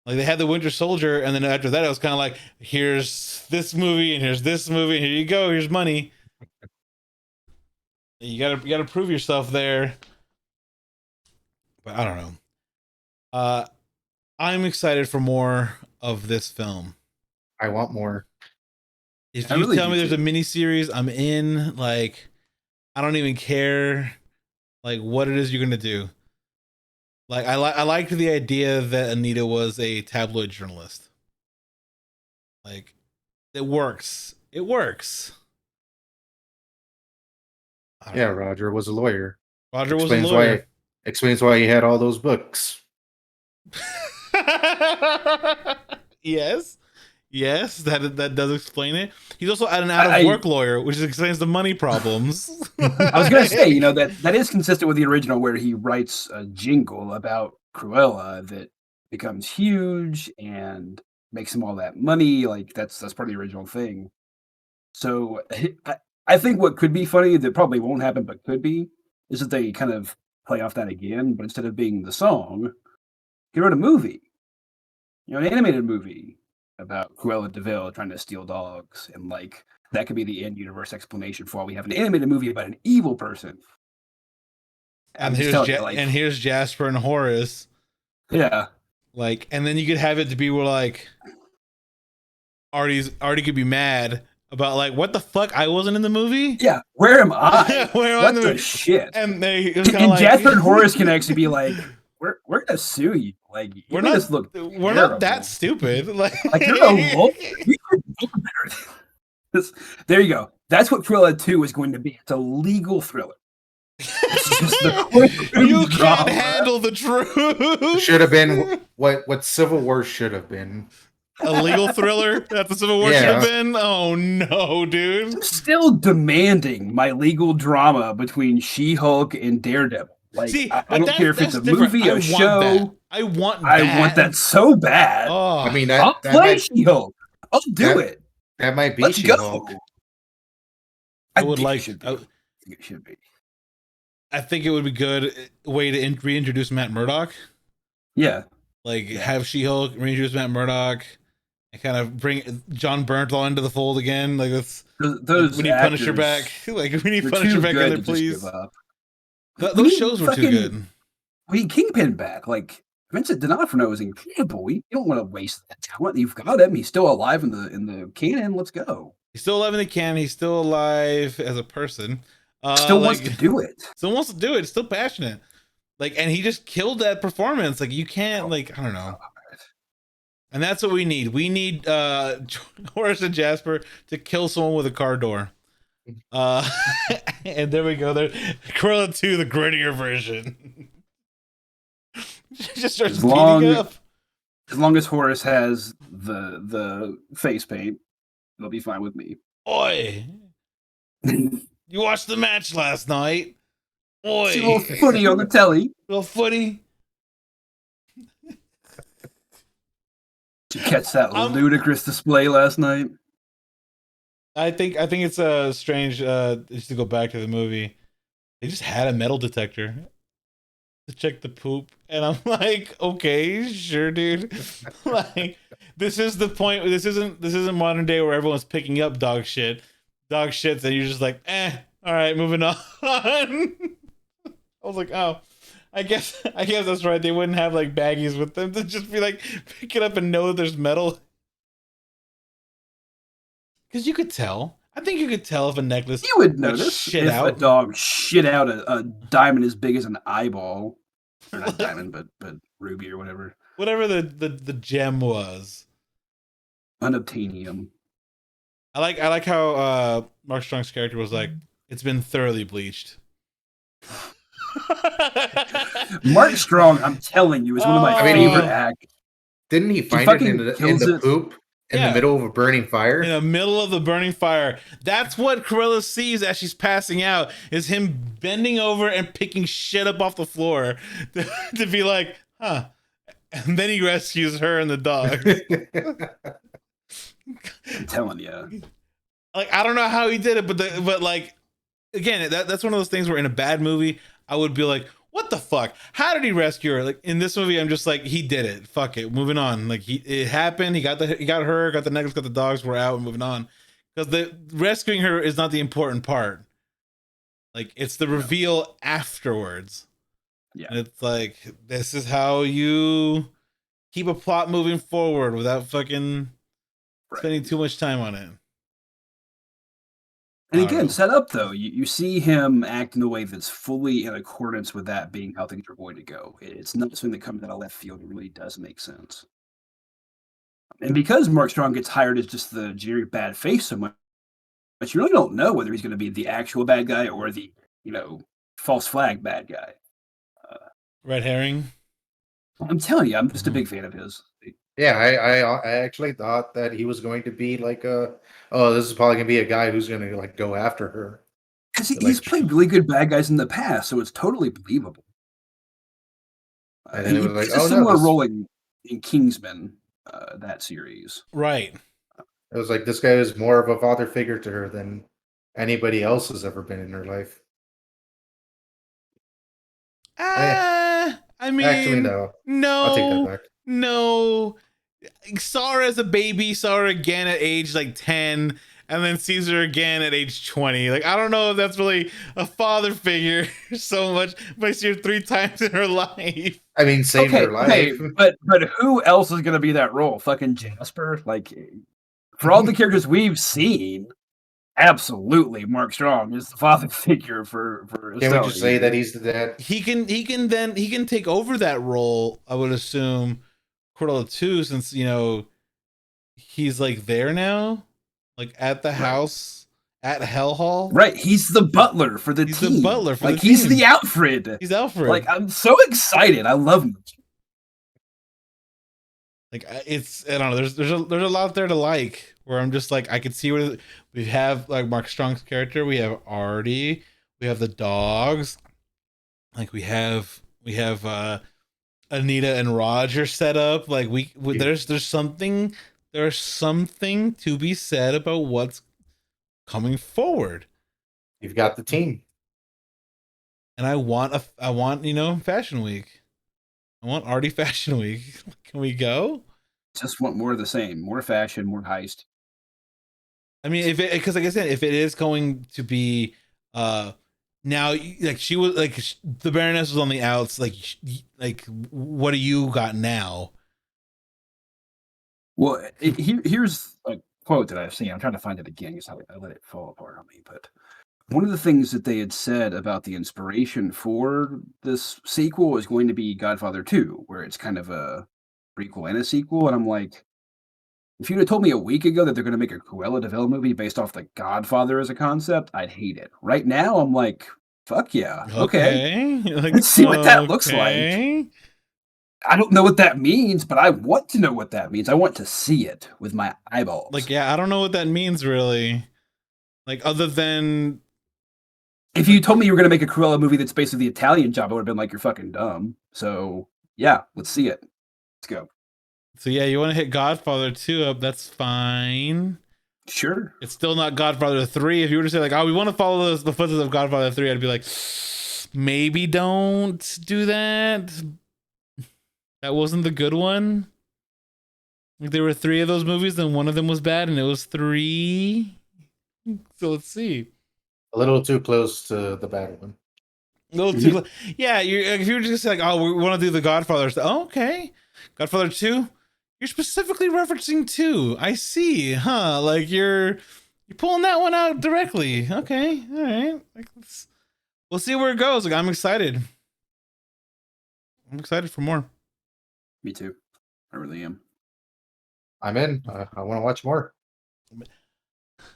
Like, they had the Winter Soldier, and then after that, it was kind of like, here's this movie, and here's this movie, and here you go, here's money. You gotta prove yourself there. But I don't know. I'm excited for more of this film. I want more. If you tell me there's a mini series, I'm in. Like, I don't even care, like, what it is you're gonna do. Like, I liked the idea that Anita was a tabloid journalist. Like, it works. It works. Yeah, Roger was a lawyer. Roger was a lawyer. Explains why he had all those books. Yes, that does explain it. He's also an out of work lawyer, which explains the money problems. I was gonna say, you know, that is consistent with the original, where he writes a jingle about Cruella that becomes huge and makes him all that money. Like, that's part of the original thing. So I think what could be funny, that probably won't happen, but could be, is that they kind of play off that again, but instead of being the song, he wrote a movie. You know, an animated movie about Cruella de Vil trying to steal dogs, and like that could be the in-universe explanation for why we have an animated movie about an evil person. And I'm just here's telling you, like, and here's Jasper and Horace. yeah, Like, and then you could have it to be where like Artie could be mad about like what the fuck, I wasn't in the movie. yeah. Where am I? Where am I What in the the movie? shit? And it was kind of And like Jasper and Horace can actually be like, we're gonna sue you. Like, you we're made not us look we're terrible. not that stupid. Like you're a lawyer. You should know better than this. There you go. That's what Cruella 2 is going to be. It's a legal thriller. It's just the you can't drama. handle the truth. Should have been what Civil War should have been. A legal thriller that the Civil War should have been. Oh no, dude! I'm still demanding my legal drama between She-Hulk and Daredevil. Like, See, I but don't care if it's a different. movie, a show. I want I want that so bad. Oh, I mean, I'll play She-Hulk. I'll do it. That might be Let's She-Hulk. go. I would like. I think it should be. I think it would be good way to reintroduce Matt Murdock. Yeah. Like have She-Hulk reintroduce Matt Murdock and kind of bring John Bernthal into the fold again. Like those we need actors, Punisher back. Like we need Punisher back in there, please. Those shows were too good. We need Kingpin back. Like Vincent D'Onofrio is incredible. You don't want to waste that talent. You've got him. He's still alive in the canon. Let's go. He's still alive in the canon. He's still alive as a person. Still wants to do it. Still wants to do it. Still passionate. Like, and he just killed that performance. Like, you can't, like, I don't know. And that's what we need. We need Horace and Jasper to kill someone with a car door. And there we go. There, Cruella 2, the grittier version. Just starts beating up. As long as Horace has the face paint, it'll be fine with me. Oi! You watched the match last night. Oi! See a little footy on the telly. Little footy. Did you catch that ludicrous display last night? I think it's strange just to go back to the movie. They just had a metal detector to check the poop, and I'm like, okay, sure, dude. Like, this is the point. This isn't modern day where everyone's picking up dog shits, and you're just like, all right, moving on. I was like, oh, I guess that's right. They wouldn't have like baggies with them to just be like, pick it up and know that there's metal. Because you could tell. I think you could tell if a necklace. You would notice if a dog shit out a diamond as big as an eyeball, or not diamond, but ruby or whatever. Whatever the gem was. Unobtainium. I like how Mark Strong's character was like, it's been thoroughly bleached. Mark Strong, I'm telling you, is one of my favorite actors. Didn't he find it in the poop? In the middle of a burning fire? In the middle of the burning fire. That's what Cruella sees as she's passing out, is him bending over and picking shit up off the floor to be like, huh. And then he rescues her and the dog. I'm telling you. Like, I don't know how he did it, but like, again, that's one of those things where in a bad movie, I would be like, what the fuck? How did he rescue her? Like in this movie, I'm just like, he did it. Fuck it. Moving on. Like it happened. He got her, got the necklace, got the dogs. We're out. Moving on. Because the rescuing her is not the important part. Like it's the reveal afterwards. Yeah. And it's like, this is how you keep a plot moving forward without fucking spending too much time on it. And again, set up though, you see him act in a way that's fully in accordance with that being how things are going to go. It's not something that comes out of left field. It really does make sense. And because Mark Strong gets hired as just the generic bad face so much, but you really don't know whether he's going to be the actual bad guy or the, false flag bad guy. Red herring. I'm telling you, I'm just a big fan of his. Yeah, I actually thought that he was going to be like this is probably gonna be a guy who's gonna like go after her. Because he's played really good bad guys in the past, so it's totally believable. And then it was like, a similar role in Kingsman, that series. Right. It was like this guy is more of a father figure to her than anybody else has ever been in her life. I mean, actually, no. No. I'll take that back. No, saw her as a baby, saw her again at age like 10, and then sees her again at age 20. Like, I don't know if that's really a father figure so much, but I see her 3 times in her life. I mean, saved her Okay, life. but who else is gonna be that role? Fucking Jasper? Like, for all the characters we've seen, absolutely, Mark Strong is the father figure for Can we Estella just say here. that he's the dad? He can take over that role, I would assume, Cruella 2, since he's like there now, like at the Right. house at Hell Hall. Right, he's the butler for the He's team. the butler for like the he's team. the Alfred. He's Alfred. Like, I'm so excited. I love him. Like, I don't know. There's a lot there to like. Where I'm just like, I could see where we have like Mark Strong's character. We have Artie. We have the dogs. Like we have Anita and Roger set up. Like there's something to be said about what's coming forward. You've got the team. And I want Fashion Week. I want Artie Fashion Week. Can we go? Just want more of the same. More fashion, more heist. I mean, because like I said, if it is going to be now, like she was like the Baroness was on the outs, like what do you got now? Well, here's a quote that I've seen. I'm trying to find it again because I let it fall apart on me. But one of the things that they had said about the inspiration for this sequel is going to be Godfather 2, where it's kind of a prequel and a sequel. And I'm like, if you'd have told me a week ago that they're going to make a Cruella de Vil movie based off the Godfather as a concept, I'd hate it. Right now, I'm like, fuck yeah. Okay. Like, Let's see what that looks like. okay. I don't know what that means, but I want to know what that means. I want to see it with my eyeballs. Like, yeah, I don't know what that means really. Like, other than if you told me you were going to make a Cruella movie that's basically the Italian Job, I would have been like, you're fucking dumb. So, yeah, let's see it. Let's go. so yeah, you want to hit Godfather 2 up, that's fine. Sure. It's still not Godfather 3. If you were to say like, oh, we want to follow the footsteps of Godfather 3, I'd be like, maybe don't do that. That wasn't the good one. Like, there were 3 of those movies, and one of them was bad, and it was 3. So let's see. A little too close to the bad one. A little too, yeah. If you're just like, oh, we want to do the Godfather stuff. Oh, okay, Godfather 2. You're specifically referencing 2. I see, huh? Like you're pulling that one out directly. Okay, all right. Like, we'll see where it goes. Like, I'm excited. I'm excited for more. Me too. I really am. I'm in. I want to watch more.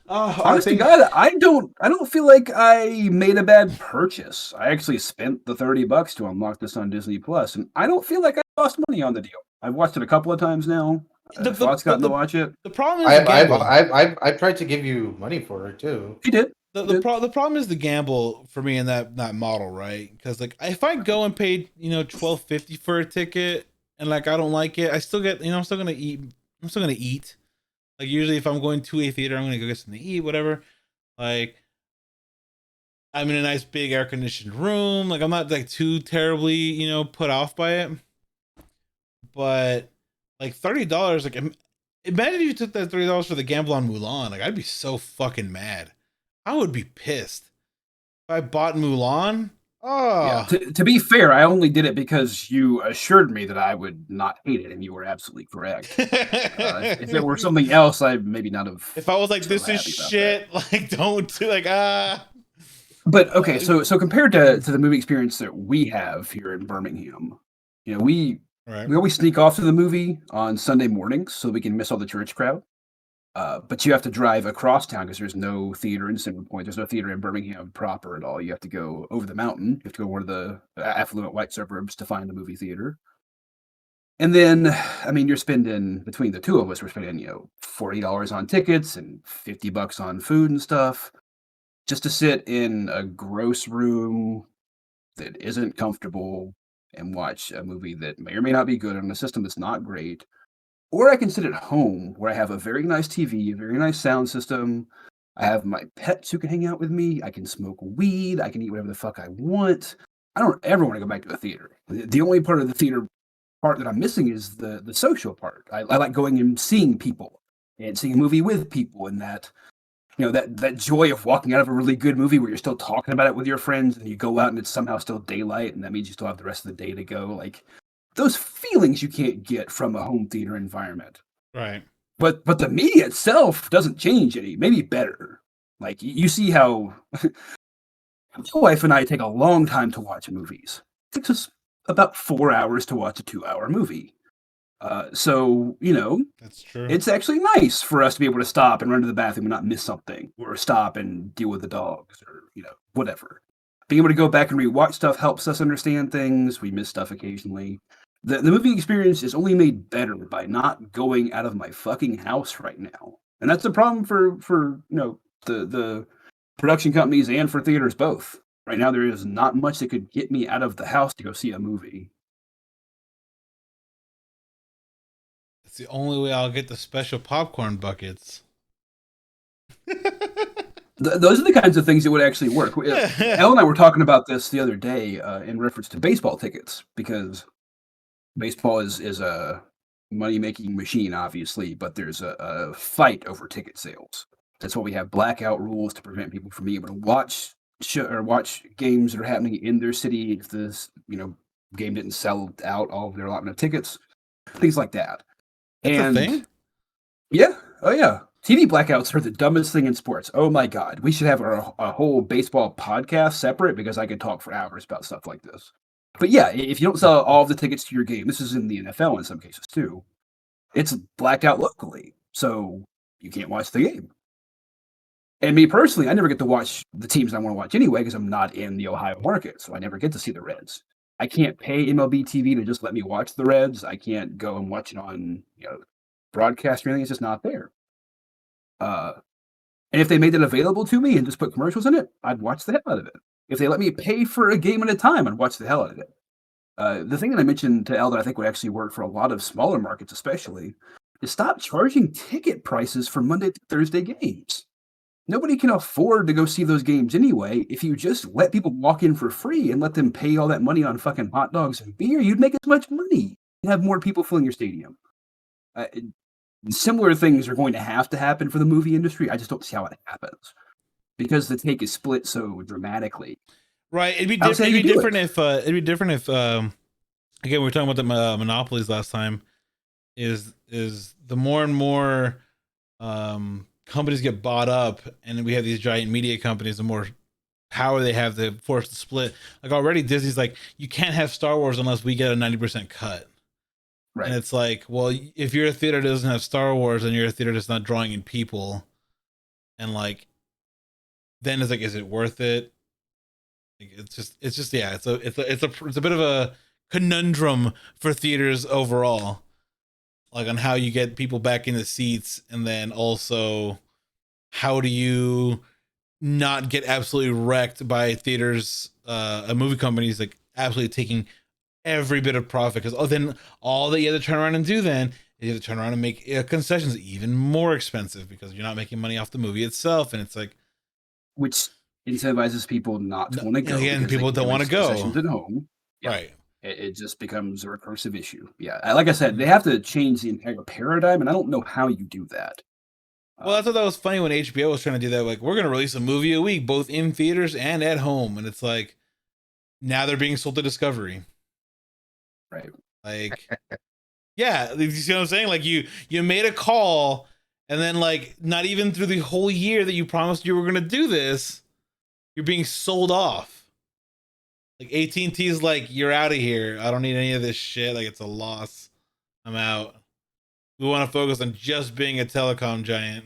Honest to God, I don't feel like I made a bad purchase. I actually spent the $30 to unlock this on Disney Plus, and I don't feel like I lost money on the deal. I've watched it a couple of times now. Thought's gotten to watch it. The problem is I tried to give you money for it too. He did. The problem is the gamble for me in that model, right? Because like if I go and pay $12.50 for a ticket and like I don't like it, I still get I'm still gonna eat. I'm still gonna eat. Like usually if I'm going to a theater, I'm gonna go get something to eat, whatever. Like I'm in a nice big air conditioned room. Like I'm not like too terribly put off by it. But like $30, like imagine if you took that $30 for the gamble on Mulan. Like I'd be so fucking mad. I would be pissed if I bought Mulan. Oh, yeah. To be fair, I only did it because you assured me that I would not hate it, and you were absolutely correct. If there were something else, I maybe not have. If I was like, "This is shit," like don't do like But okay, so compared to the movie experience that we have here in Birmingham, we always sneak off to the movie on Sunday mornings so we can miss all the church crowd. But you have to drive across town because there's no theater in Center Point. There's no theater in Birmingham proper at all. You have to go over the mountain. You have to go to one of the affluent white suburbs to find a movie theater. And then, I mean, you're spending, between the two of us, we're spending, $40 on tickets and $50 on food and stuff just to sit in a gross room that isn't comfortable and watch a movie that may or may not be good on a system that's not great. Or I can sit at home where I have a very nice TV, a very nice sound system. I have my pets who can hang out with me. I can smoke weed. I can eat whatever the fuck I want. I don't ever want to go back to the theater. The only part of the theater part that I'm missing is the social part. I like going and seeing people and seeing a movie with people, and that that joy of walking out of a really good movie where you're still talking about it with your friends, and you go out and it's somehow still daylight, and that means you still have the rest of the day to go. Like those feelings you can't get from a home theater environment. Right. But the media itself doesn't change any. Maybe better. Like you see how my wife and I take a long time to watch movies. It takes us about 4 hours to watch a 2-hour movie. So That's true. it's actually nice for us to be able to stop and run to the bathroom and not miss something, or stop and deal with the dogs, or whatever. Being able to go back and rewatch stuff helps us understand things. We miss stuff occasionally. The movie experience is only made better by not going out of my fucking house right now, and that's the problem for the production companies and for theaters both. Right now, there is not much that could get me out of the house to go see a movie. It's the only way I'll get the special popcorn buckets. Those are the kinds of things that would actually work. Elle and I were talking about this the other day in reference to baseball tickets, because baseball is a money-making machine, obviously, but there's a fight over ticket sales. That's why we have blackout rules to prevent people from being able to watch games that are happening in their city if this game didn't sell out all of their allotment of tickets, things like that. That's a thing? Yeah. Oh yeah. TV blackouts are the dumbest thing in sports. Oh my God. We should have a whole baseball podcast separate, because I could talk for hours about stuff like this. But yeah, if you don't sell all of the tickets to your game, this is in the NFL in some cases too, it's blacked out locally. So you can't watch the game. And me personally, I never get to watch the teams I want to watch anyway, because I'm not in the Ohio market. So I never get to see the Reds. I can't pay MLB TV to just let me watch the Reds. I can't go and watch it on broadcast or anything. It's just not there. And if they made it available to me and just put commercials in it, I'd watch the hell out of it. If they let me pay for a game at a time, I'd watch the hell out of it. The thing that I mentioned to Elle that I think would actually work for a lot of smaller markets especially is stop charging ticket prices for Monday to Thursday games. Nobody can afford to go see those games anyway. If you just let people walk in for free and let them pay all that money on fucking hot dogs and beer, you'd make as much money and have more people filling your stadium. Similar things are going to happen for the movie industry. I just don't see how it happens, because the take is split so dramatically. Right. It'd be different if again, we were talking about the monopolies last time. Is the more and more companies get bought up, and we have these giant media companies, the more power they have to force the split. Like already Disney's like, you can't have Star Wars unless we get a 90% cut. Right. And it's like, well, if you're a theater that doesn't have Star Wars, and you're a theater that's not drawing in people, and like, then it's like, is it worth it? Like, it's just yeah, it's a bit of a conundrum for theaters overall, like on how you get people back in the seats, and then also how do you not get absolutely wrecked by theaters, movie companies like absolutely taking every bit of profit, because then all that you have to turn around and do then is you have to turn around and make concessions even more expensive, because you're not making money off the movie itself, and it's like, which incentivizes people not to want to go. Again, people don't want to go concessions at home. Yeah. Right. It just becomes a recursive issue. Yeah, like I said, they have to change the entire paradigm, and I don't know how you do that. Well, I thought that was funny when HBO was trying to do that. Like, we're going to release a movie a week, both in theaters and at home, and it's like, now they're being sold to Discovery. Right. Like, yeah, you see what I'm saying? Like, you made a call, and then like, not even through the whole year that you promised you were going to do this, you're being sold off. Like, AT&T's like, you're out of here. I don't need any of this shit. Like, it's a loss. I'm out. We want to focus on just being a telecom giant.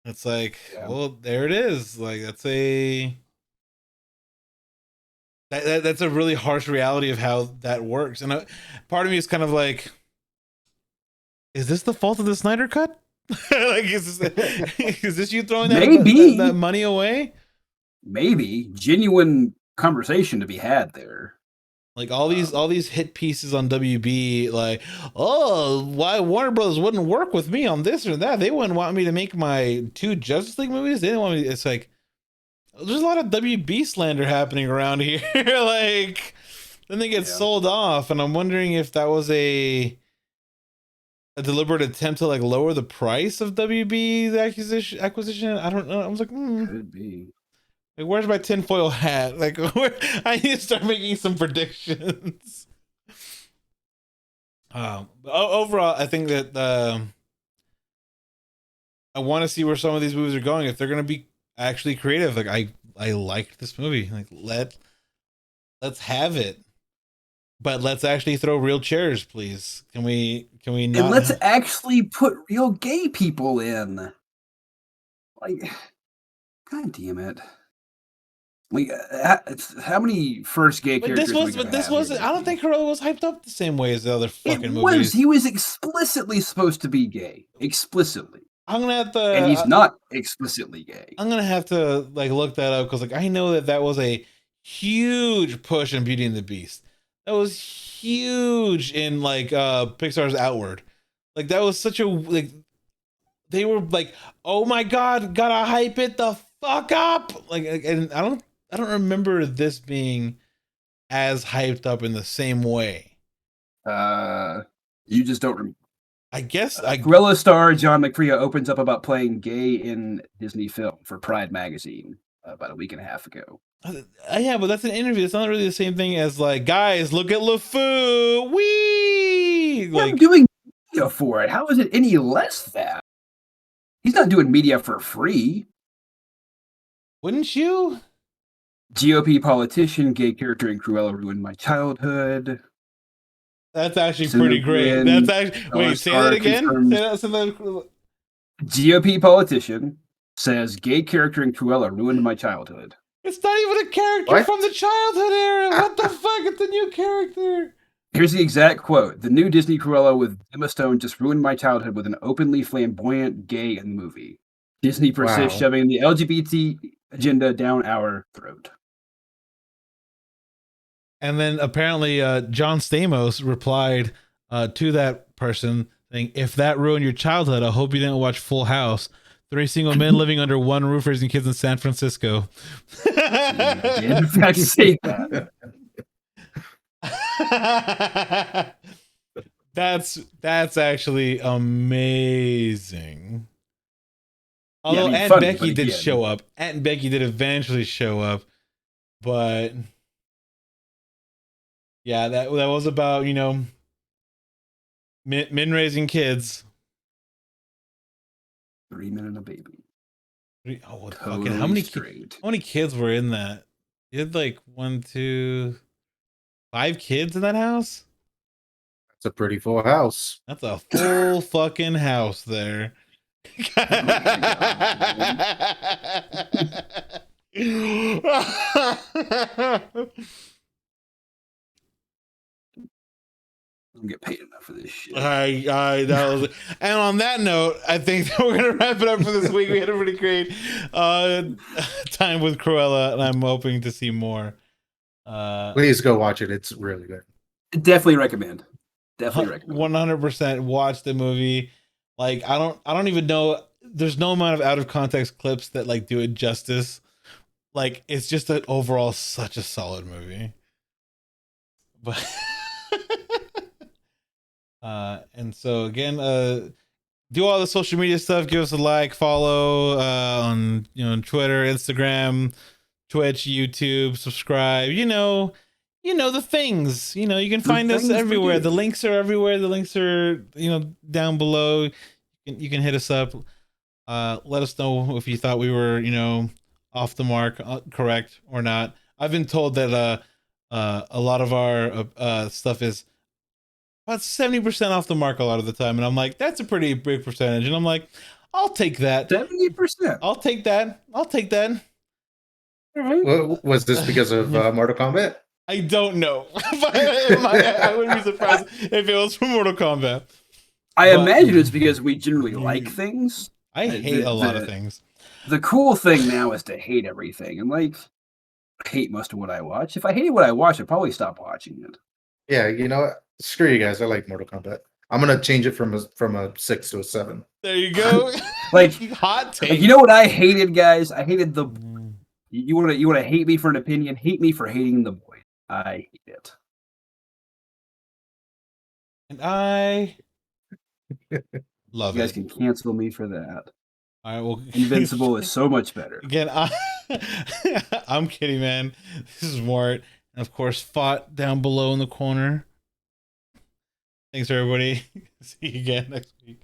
It's like, well, there it is. Like, that's a really harsh reality of how that works. And part of me is kind of like, is this the fault of the Snyder Cut? Like, is this you throwing that money away? Maybe. Genuine conversation to be had there. Like all these hit pieces on WB, like, oh, why Warner Brothers wouldn't work with me on this or that? They wouldn't want me to make my 2 Justice League movies. They didn't want me. It's like, there's a lot of WB slander happening around here. Like, then they get sold off, and I'm wondering if that was a deliberate attempt to like lower the price of WB's acquisition. I don't know. I was like, Could be. Like, where's my tinfoil hat? Like, I need to start making some predictions. Overall, I think that I want to see where some of these movies are going. If they're going to be actually creative, like I liked this movie. Like let's have it, but let's actually throw real chairs, please. Can we not? And let's actually put real gay people in. Like, God damn it! Like, how many first gay characters? This wasn't. I don't think Cruella was hyped up the same way as the other fucking movies. He was explicitly supposed to be gay. Explicitly. I'm gonna have to, and he's not explicitly gay. I'm gonna have to like look that up because like I know that was a huge push in Beauty and the Beast. That was huge in like Pixar's Outward. Like that was such a like they were like, oh my god, gotta hype it the fuck up. Like and I don't remember this being as hyped up in the same way. You just don't remember. I guess Cruella star John McCrea opens up about playing gay in Disney film for Pride magazine about a week and a half ago. Yeah, but that's an interview. It's not really the same thing as like, guys, look at LeFou. Wee! Like, I'm doing media for it. How is it any less that? He's not doing media for free. Wouldn't you? GOP politician, gay character in Cruella ruined my childhood. That's actually pretty great. That's actually wait. Say that again. Say that. GOP politician says gay character in Cruella ruined my childhood. It's not even a character from the childhood era. What the fuck? It's a new character. Here's the exact quote: "The new Disney Cruella with Emma Stone just ruined my childhood with an openly flamboyant gay in the movie. Disney persists shoving the LGBT agenda down our throat." And then apparently John Stamos replied to that person saying, if that ruined your childhood, I hope you didn't watch Full House. 3 single men living under one roof raising kids in San Francisco. In fact, say that. That's actually amazing. Although Aunt Becky did show up. Aunt Becky did eventually show up. But yeah, that was about, you know, men raising kids. 3 men and a baby. Oh, totally how many kids were in that? You had like 1, 2, 5 kids in that house? That's a pretty full house. That's a full fucking house there. I don't get paid enough for this shit. And on that note, I think that we're gonna wrap it up for this week. We had a pretty great time with Cruella, and I'm hoping to see more. Please go watch it. It's really good. Definitely recommend. 100% watch the movie. Like I don't even know. There's no amount of out of context clips that like do it justice. Like it's just an overall such a solid movie. But and so again, do all the social media stuff. Give us a like, follow on Twitter, Instagram, Twitch, YouTube, subscribe. You know the things. You can find us everywhere. The links are everywhere. The links are down below. You can hit us up. Let us know if you thought we were off the mark, correct or not. I've been told that a lot of our stuff is about 70% off the mark a lot of the time, and I'm like, that's a pretty big percentage, and I'm like, I'll take that. 70%. I'll take that. All right. Well, was this because of Mortal Kombat? I don't know, but I wouldn't be surprised if it was from Mortal Kombat. I imagine it's because we generally like things. I hate a lot of things. The cool thing now is to hate everything, and like, I hate most of what I watch. If I hated what I watch, I'd probably stop watching it. Yeah, screw you guys. I like Mortal Kombat. I'm gonna change it from a 6 to a 7. There you go. Like hot take. Like, you know what I hated, guys? I hated the. You want to hate me for an opinion? Hate me for hating The Boys. I hate it. And I love You guys it. can cancel me for that. All right, well, Invincible is so much better. again. I'm kidding, man. This is Mort, and of course, fought down below in the corner. Thanks, everybody. See you again next week.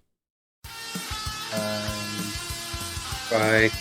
Bye.